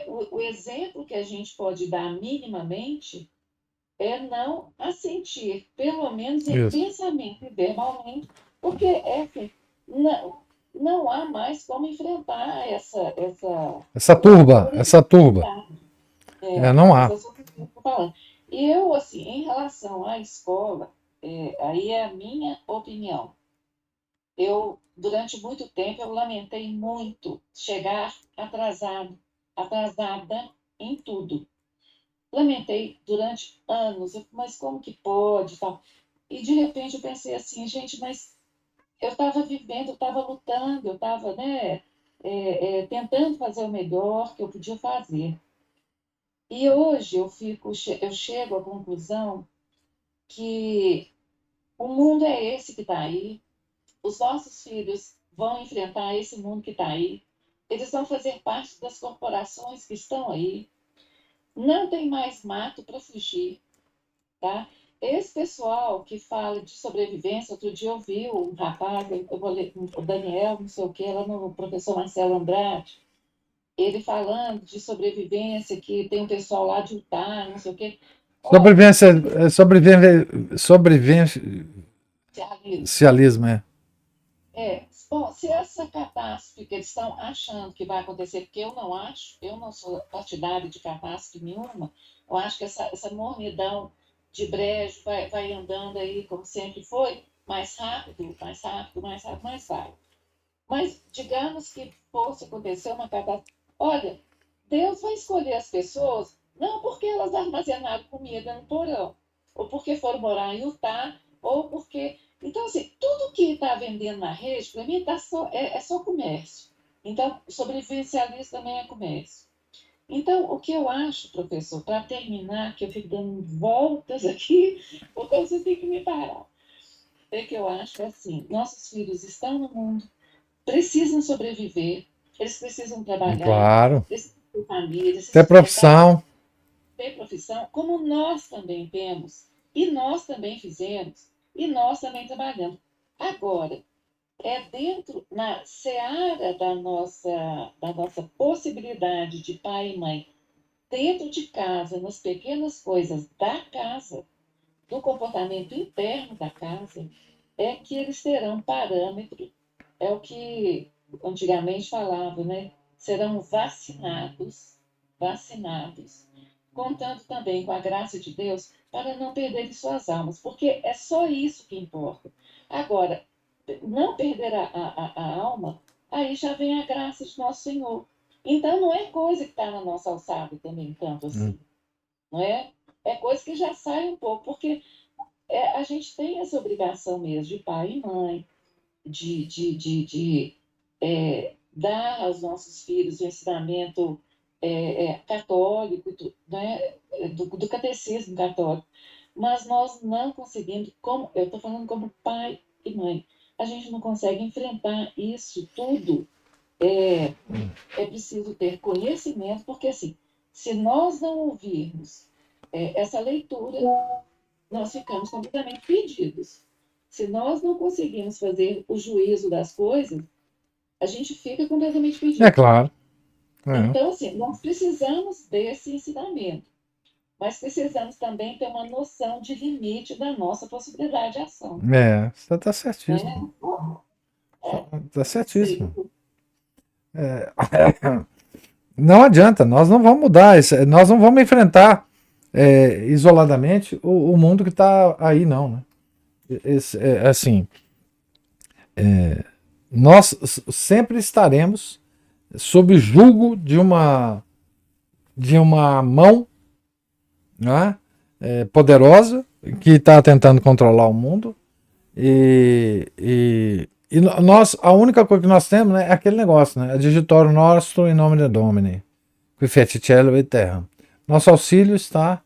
o exemplo que a gente pode dar minimamente é não assentir, pelo menos em Isso. pensamento e verbalmente, porque assim, não há mais como enfrentar Essa turba. Não há. essa que eu estou falando. E eu, assim, em relação à escola, aí é a minha opinião. Durante muito tempo, eu lamentei muito chegar atrasada em tudo. Lamentei durante anos, mas como que pode, tal. E de repente eu pensei assim, gente, mas eu estava vivendo, eu estava lutando, eu estava, né, tentando fazer o melhor que eu podia fazer. E hoje eu chego à conclusão que o mundo é esse que está aí, os nossos filhos vão enfrentar esse mundo que está aí, eles vão fazer parte das corporações que estão aí, não tem mais mato para fugir, tá? Esse pessoal que fala de sobrevivência, outro dia eu vi um rapaz, eu vou ler, o Daniel, não sei o que, lá no professor Marcelo Andrade, ele falando de sobrevivência, que tem um pessoal lá de Utah, não sei o que. Sobrevivencialismo, Bom, se essa catástrofe que eles estão achando que vai acontecer, porque eu não acho, eu não sou partidário de catástrofe nenhuma, eu acho que essa mornidão de brejo vai andando aí, como sempre foi, mais rápido, mais rápido, mais rápido, mais rápido. Mas digamos que fosse acontecer uma catástrofe. Olha, Deus vai escolher as pessoas não porque elas armazenaram comida no porão, ou porque foram morar em Utah, ou porque. Então, assim, tudo que está vendendo na rede, para mim, é só comércio. Então, sobrevivencialismo também é comércio. Então, o que eu acho, professor, para terminar, que eu fico dando voltas aqui, porque você tem que me parar. O que eu acho é assim: nossos filhos estão no mundo, precisam sobreviver, eles precisam trabalhar, claro. precisam ter família, ter profissão. Ter profissão, como nós também temos, e nós também fizemos, e nós também trabalhamos. Agora, dentro, na seara da nossa possibilidade de pai e mãe, dentro de casa, nas pequenas coisas da casa, do comportamento interno da casa, é que eles terão parâmetro, é o que antigamente falava, né? Serão vacinados, contando também com a graça de Deus para não perderem suas almas, porque é só isso que importa. Agora, não perder a alma, aí já vem a graça de nosso Senhor. Então, não é coisa que está na nossa alçada também, tanto assim, não é? É coisa que já sai um pouco, porque a gente tem essa obrigação mesmo de pai e mãe, de dar aos nossos filhos o ensinamento católico, né, do catecismo católico. Mas nós não conseguimos, eu estou falando como pai e mãe, a gente não consegue enfrentar isso tudo. É preciso ter conhecimento, porque assim, se nós não ouvirmos essa leitura, nós ficamos completamente perdidos. Se nós não conseguimos fazer o juízo das coisas, a gente fica completamente perdido. É claro. Então, assim, nós precisamos desse ensinamento. mas precisamos também ter uma noção de limite da nossa possibilidade de ação. Você está certíssimo. Está certíssimo. Não adianta, nós não vamos mudar, nós não vamos enfrentar isoladamente o mundo que está aí, não. Né? Assim, nós sempre estaremos sob julgo de uma mão, né, poderosa que está tentando controlar o mundo e nós, a única coisa que nós temos, né, é aquele negócio, né, Adigitório Nostro in nomine Domini, qui fecit cielo e terra. Nosso auxílio está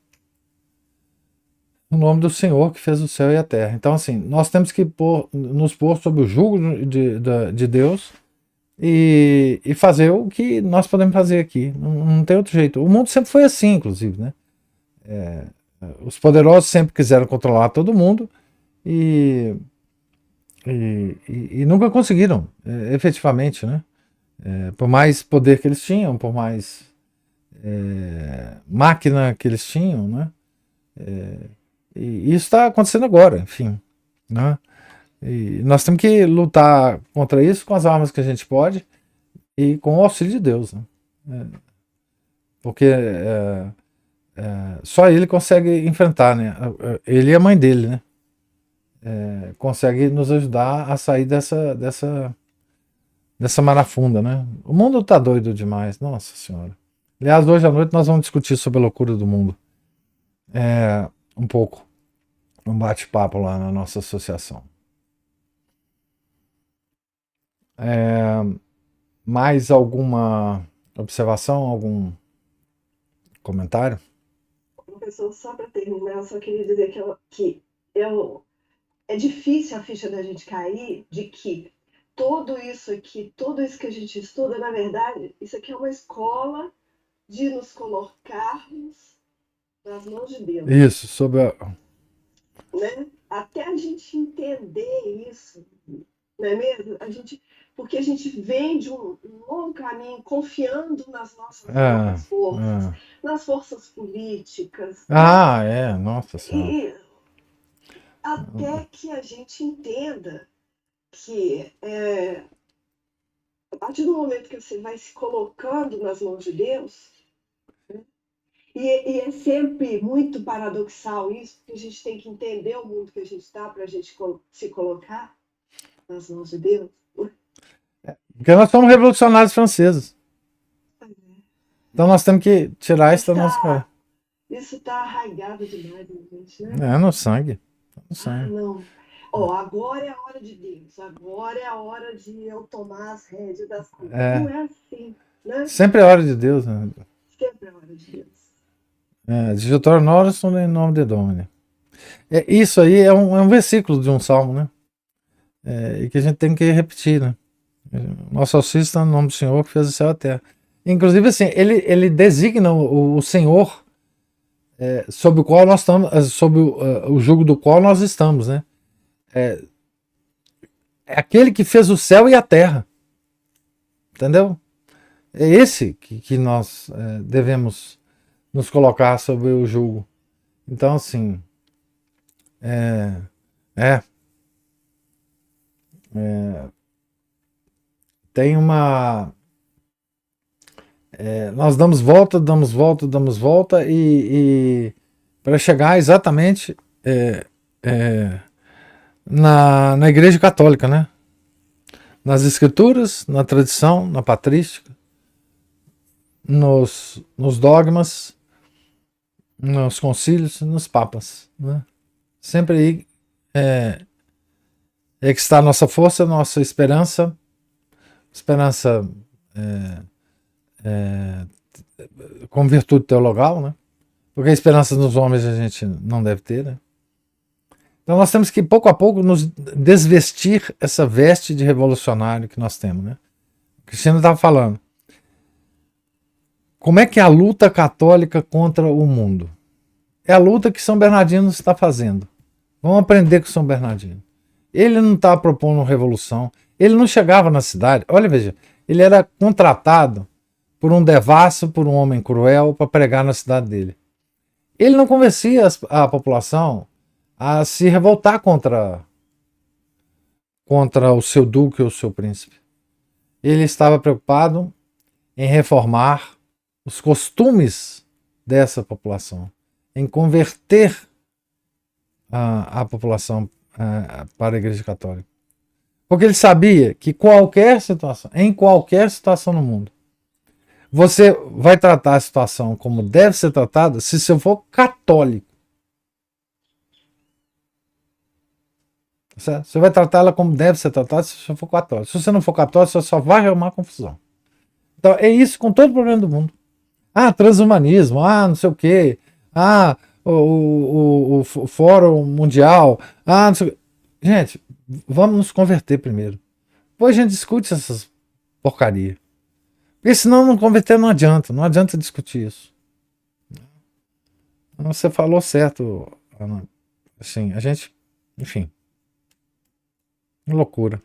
no nome do Senhor que fez o céu e a terra. Então, assim, nós temos que nos pôr sob o jugo de Deus e fazer o que nós podemos fazer aqui. Não tem outro jeito. O mundo sempre foi assim, inclusive, né? Os poderosos sempre quiseram controlar todo mundo e nunca conseguiram, efetivamente, né? Por mais poder que eles tinham, por mais máquina que eles tinham, né? E isso está acontecendo agora, enfim, né? E nós temos que lutar contra isso com as armas que a gente pode e com o auxílio de Deus, né? Porque só ele consegue enfrentar, né? Ele e a mãe dele, né? Consegue nos ajudar a sair dessa marafunda, né? O mundo está doido demais, nossa senhora. Aliás, hoje à noite nós vamos discutir sobre a loucura do mundo. Um pouco. Um bate-papo lá na nossa associação. Mais alguma observação, algum comentário? Professor, só para terminar, eu só queria dizer é difícil a ficha da gente cair de que tudo isso que a gente estuda, na verdade, isso aqui é uma escola de nos colocarmos nas mãos de Deus. Isso, sobre né? Até a gente entender isso, não é mesmo? Porque a gente vem de um longo caminho confiando nas nossas próprias forças, nas forças políticas. Nossa Senhora. E até que a gente entenda que a partir do momento que você vai se colocando nas mãos de Deus, e é sempre muito paradoxal isso, porque a gente tem que entender o mundo que a gente está para a gente se colocar nas mãos de Deus. Porque nós somos revolucionários franceses. Então nós temos que tirar isso da nossa cara. Isso está arraigado demais, gente, né? No sangue. No sangue. Não. Agora é a hora de Deus. Agora é a hora de eu tomar as rédeas das coisas. Não é assim, né? Sempre é hora de Deus, né? Sempre é a hora de Deus. Digitório Nostro em nome de Domini. Isso aí é um versículo de um salmo, né? E que a gente tem que repetir, né? Nosso auxílio está no nome do Senhor que fez o céu e a terra. Inclusive, assim, ele designa o Senhor sob o qual nós estamos, sob o jugo do qual nós estamos, né? É aquele que fez o céu e a terra. Entendeu? É esse que nós devemos nos colocar sob o jugo. Então, assim, tem uma... nós damos volta e para chegar exatamente na Igreja Católica, né? Nas Escrituras, na tradição, na patrística, nos dogmas, nos concílios, nos papas, né? Sempre aí que está a nossa força, a nossa esperança com virtude teologal, né? Porque a esperança nos homens a gente não deve ter, né? Então nós temos que pouco a pouco nos desvestir essa veste de revolucionário que nós temos, né? O Cristiano estava falando. Como é que é a luta católica contra o mundo? É a luta que São Bernardino está fazendo. Vamos aprender com São Bernardino. Ele não estava propondo uma revolução. Ele não chegava na cidade. Olha, veja, ele era contratado por um devasso, por um homem cruel, para pregar na cidade dele. Ele não convencia a população a se revoltar contra o seu duque ou o seu príncipe. Ele estava preocupado em reformar os costumes dessa população, em converter a população para a Igreja Católica. Porque ele sabia que em qualquer situação no mundo, você vai tratar a situação como deve ser tratada se você for católico. Certo? Você vai tratar ela como deve ser tratada se você for católico. Se você não for católico, você só vai arrumar confusão. Então é isso com todo o problema do mundo. Transhumanismo, não sei o quê, o Fórum Mundial, não sei o quê. Gente, vamos nos converter primeiro. Depois a gente discute essas porcarias. Porque senão não converter não adianta discutir isso. Você falou certo, Ana. Assim, a gente, enfim, loucura.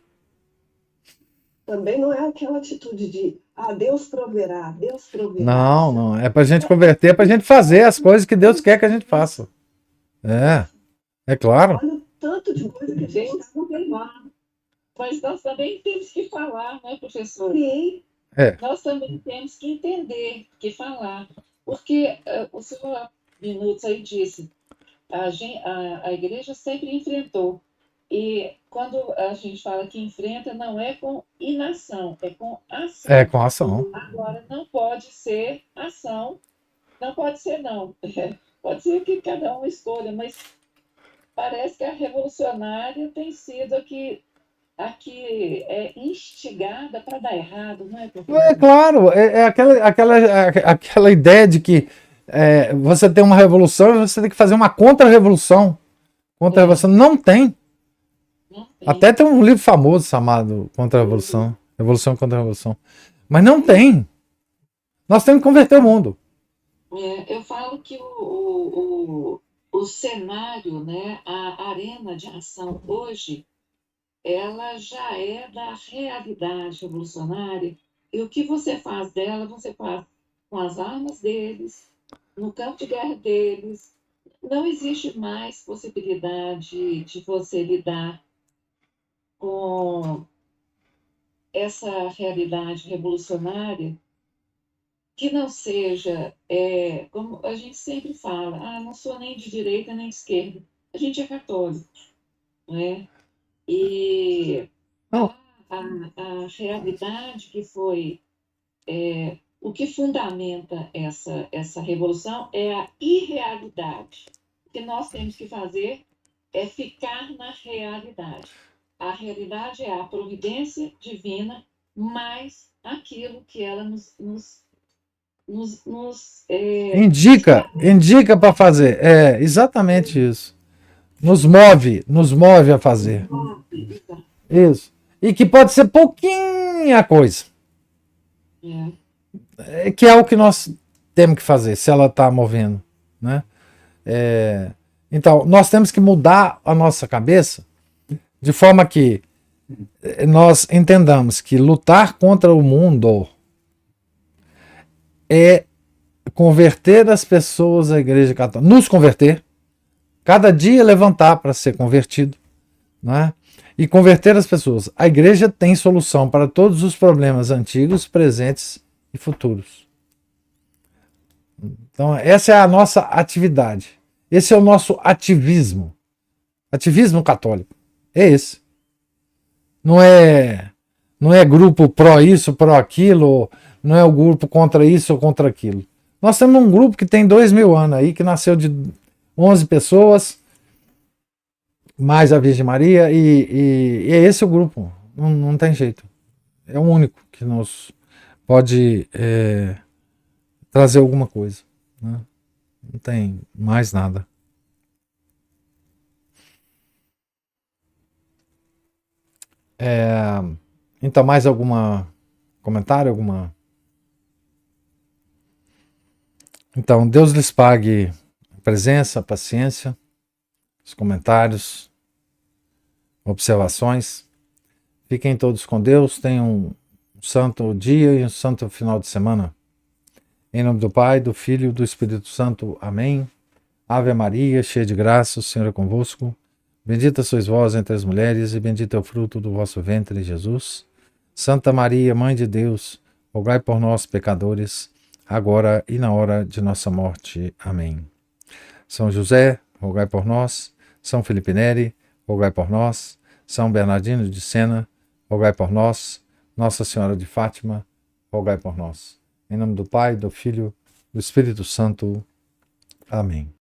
Também não é aquela atitude de Deus proverá, Deus proverá. Não, é pra gente converter, é pra gente fazer as coisas que Deus quer que a gente faça. É claro. Olha o tanto de coisa que a gente Deus proverá. Mas nós também temos que falar, né, professor? Sim. Nós também temos que entender, que falar. Porque o senhor, há minutos aí, disse, a igreja sempre enfrentou. E quando a gente fala que enfrenta, não é com inação, é com ação. É com ação. Agora, não pode ser ação, não pode ser não. Pode ser que cada um escolha, mas parece que a revolucionária tem sido aqui é instigada para dar errado, não é, professor? É claro, é aquela ideia de que você tem uma revolução e você tem que fazer uma contra-revolução. Contra-revolução não tem. Não tem. Até tem um livro famoso chamado Contra-Revolução. Revolução contra a Revolução. Mas não tem. Nós temos que converter o mundo. Eu falo que o cenário, né, a arena de ação hoje, ela já é da realidade revolucionária, e o que você faz dela, você faz com as armas deles, no campo de guerra deles. Não existe mais possibilidade de você lidar com essa realidade revolucionária que não seja, como a gente sempre fala, não sou nem de direita nem de esquerda, a gente é católico, né? E a realidade que foi, o que fundamenta essa revolução é a irrealidade. O que nós temos que fazer é ficar na realidade. A realidade é a providência divina, mais aquilo que ela nos indica para fazer. É exatamente isso. Nos move a fazer. Isso. E que pode ser pouquinha coisa. Que é o que nós temos que fazer, se ela está movendo. Né? Então, nós temos que mudar a nossa cabeça de forma que nós entendamos que lutar contra o mundo é converter as pessoas à Igreja Católica, nos converter, cada dia levantar para ser convertido, né? E converter as pessoas. A Igreja tem solução para todos os problemas antigos, presentes e futuros. Então, essa é a nossa atividade. Esse é o nosso ativismo. Ativismo católico. É esse. Não é grupo pró isso, pró aquilo, não é o grupo contra isso ou contra aquilo. Nós temos um grupo que tem 2000 anos aí, que nasceu de 11 pessoas, mais a Virgem Maria, e é esse o grupo. Não tem jeito. É o único que nos pode trazer alguma coisa. Né? Não tem mais nada. Então, mais algum comentário? Então, Deus lhes pague a presença, a paciência, os comentários, observações. Fiquem todos com Deus, tenham um santo dia e um santo final de semana. Em nome do Pai, do Filho e do Espírito Santo. Amém. Ave Maria, cheia de graça, o Senhor é convosco. Bendita sois vós entre as mulheres, e bendito é o fruto do vosso ventre, Jesus. Santa Maria, Mãe de Deus, rogai por nós, pecadores, agora e na hora de nossa morte. Amém. São José, rogai por nós. São Felipe Neri, rogai por nós. São Bernardino de Sena, rogai por nós. Nossa Senhora de Fátima, rogai por nós. Em nome do Pai, do Filho, do Espírito Santo. Amém.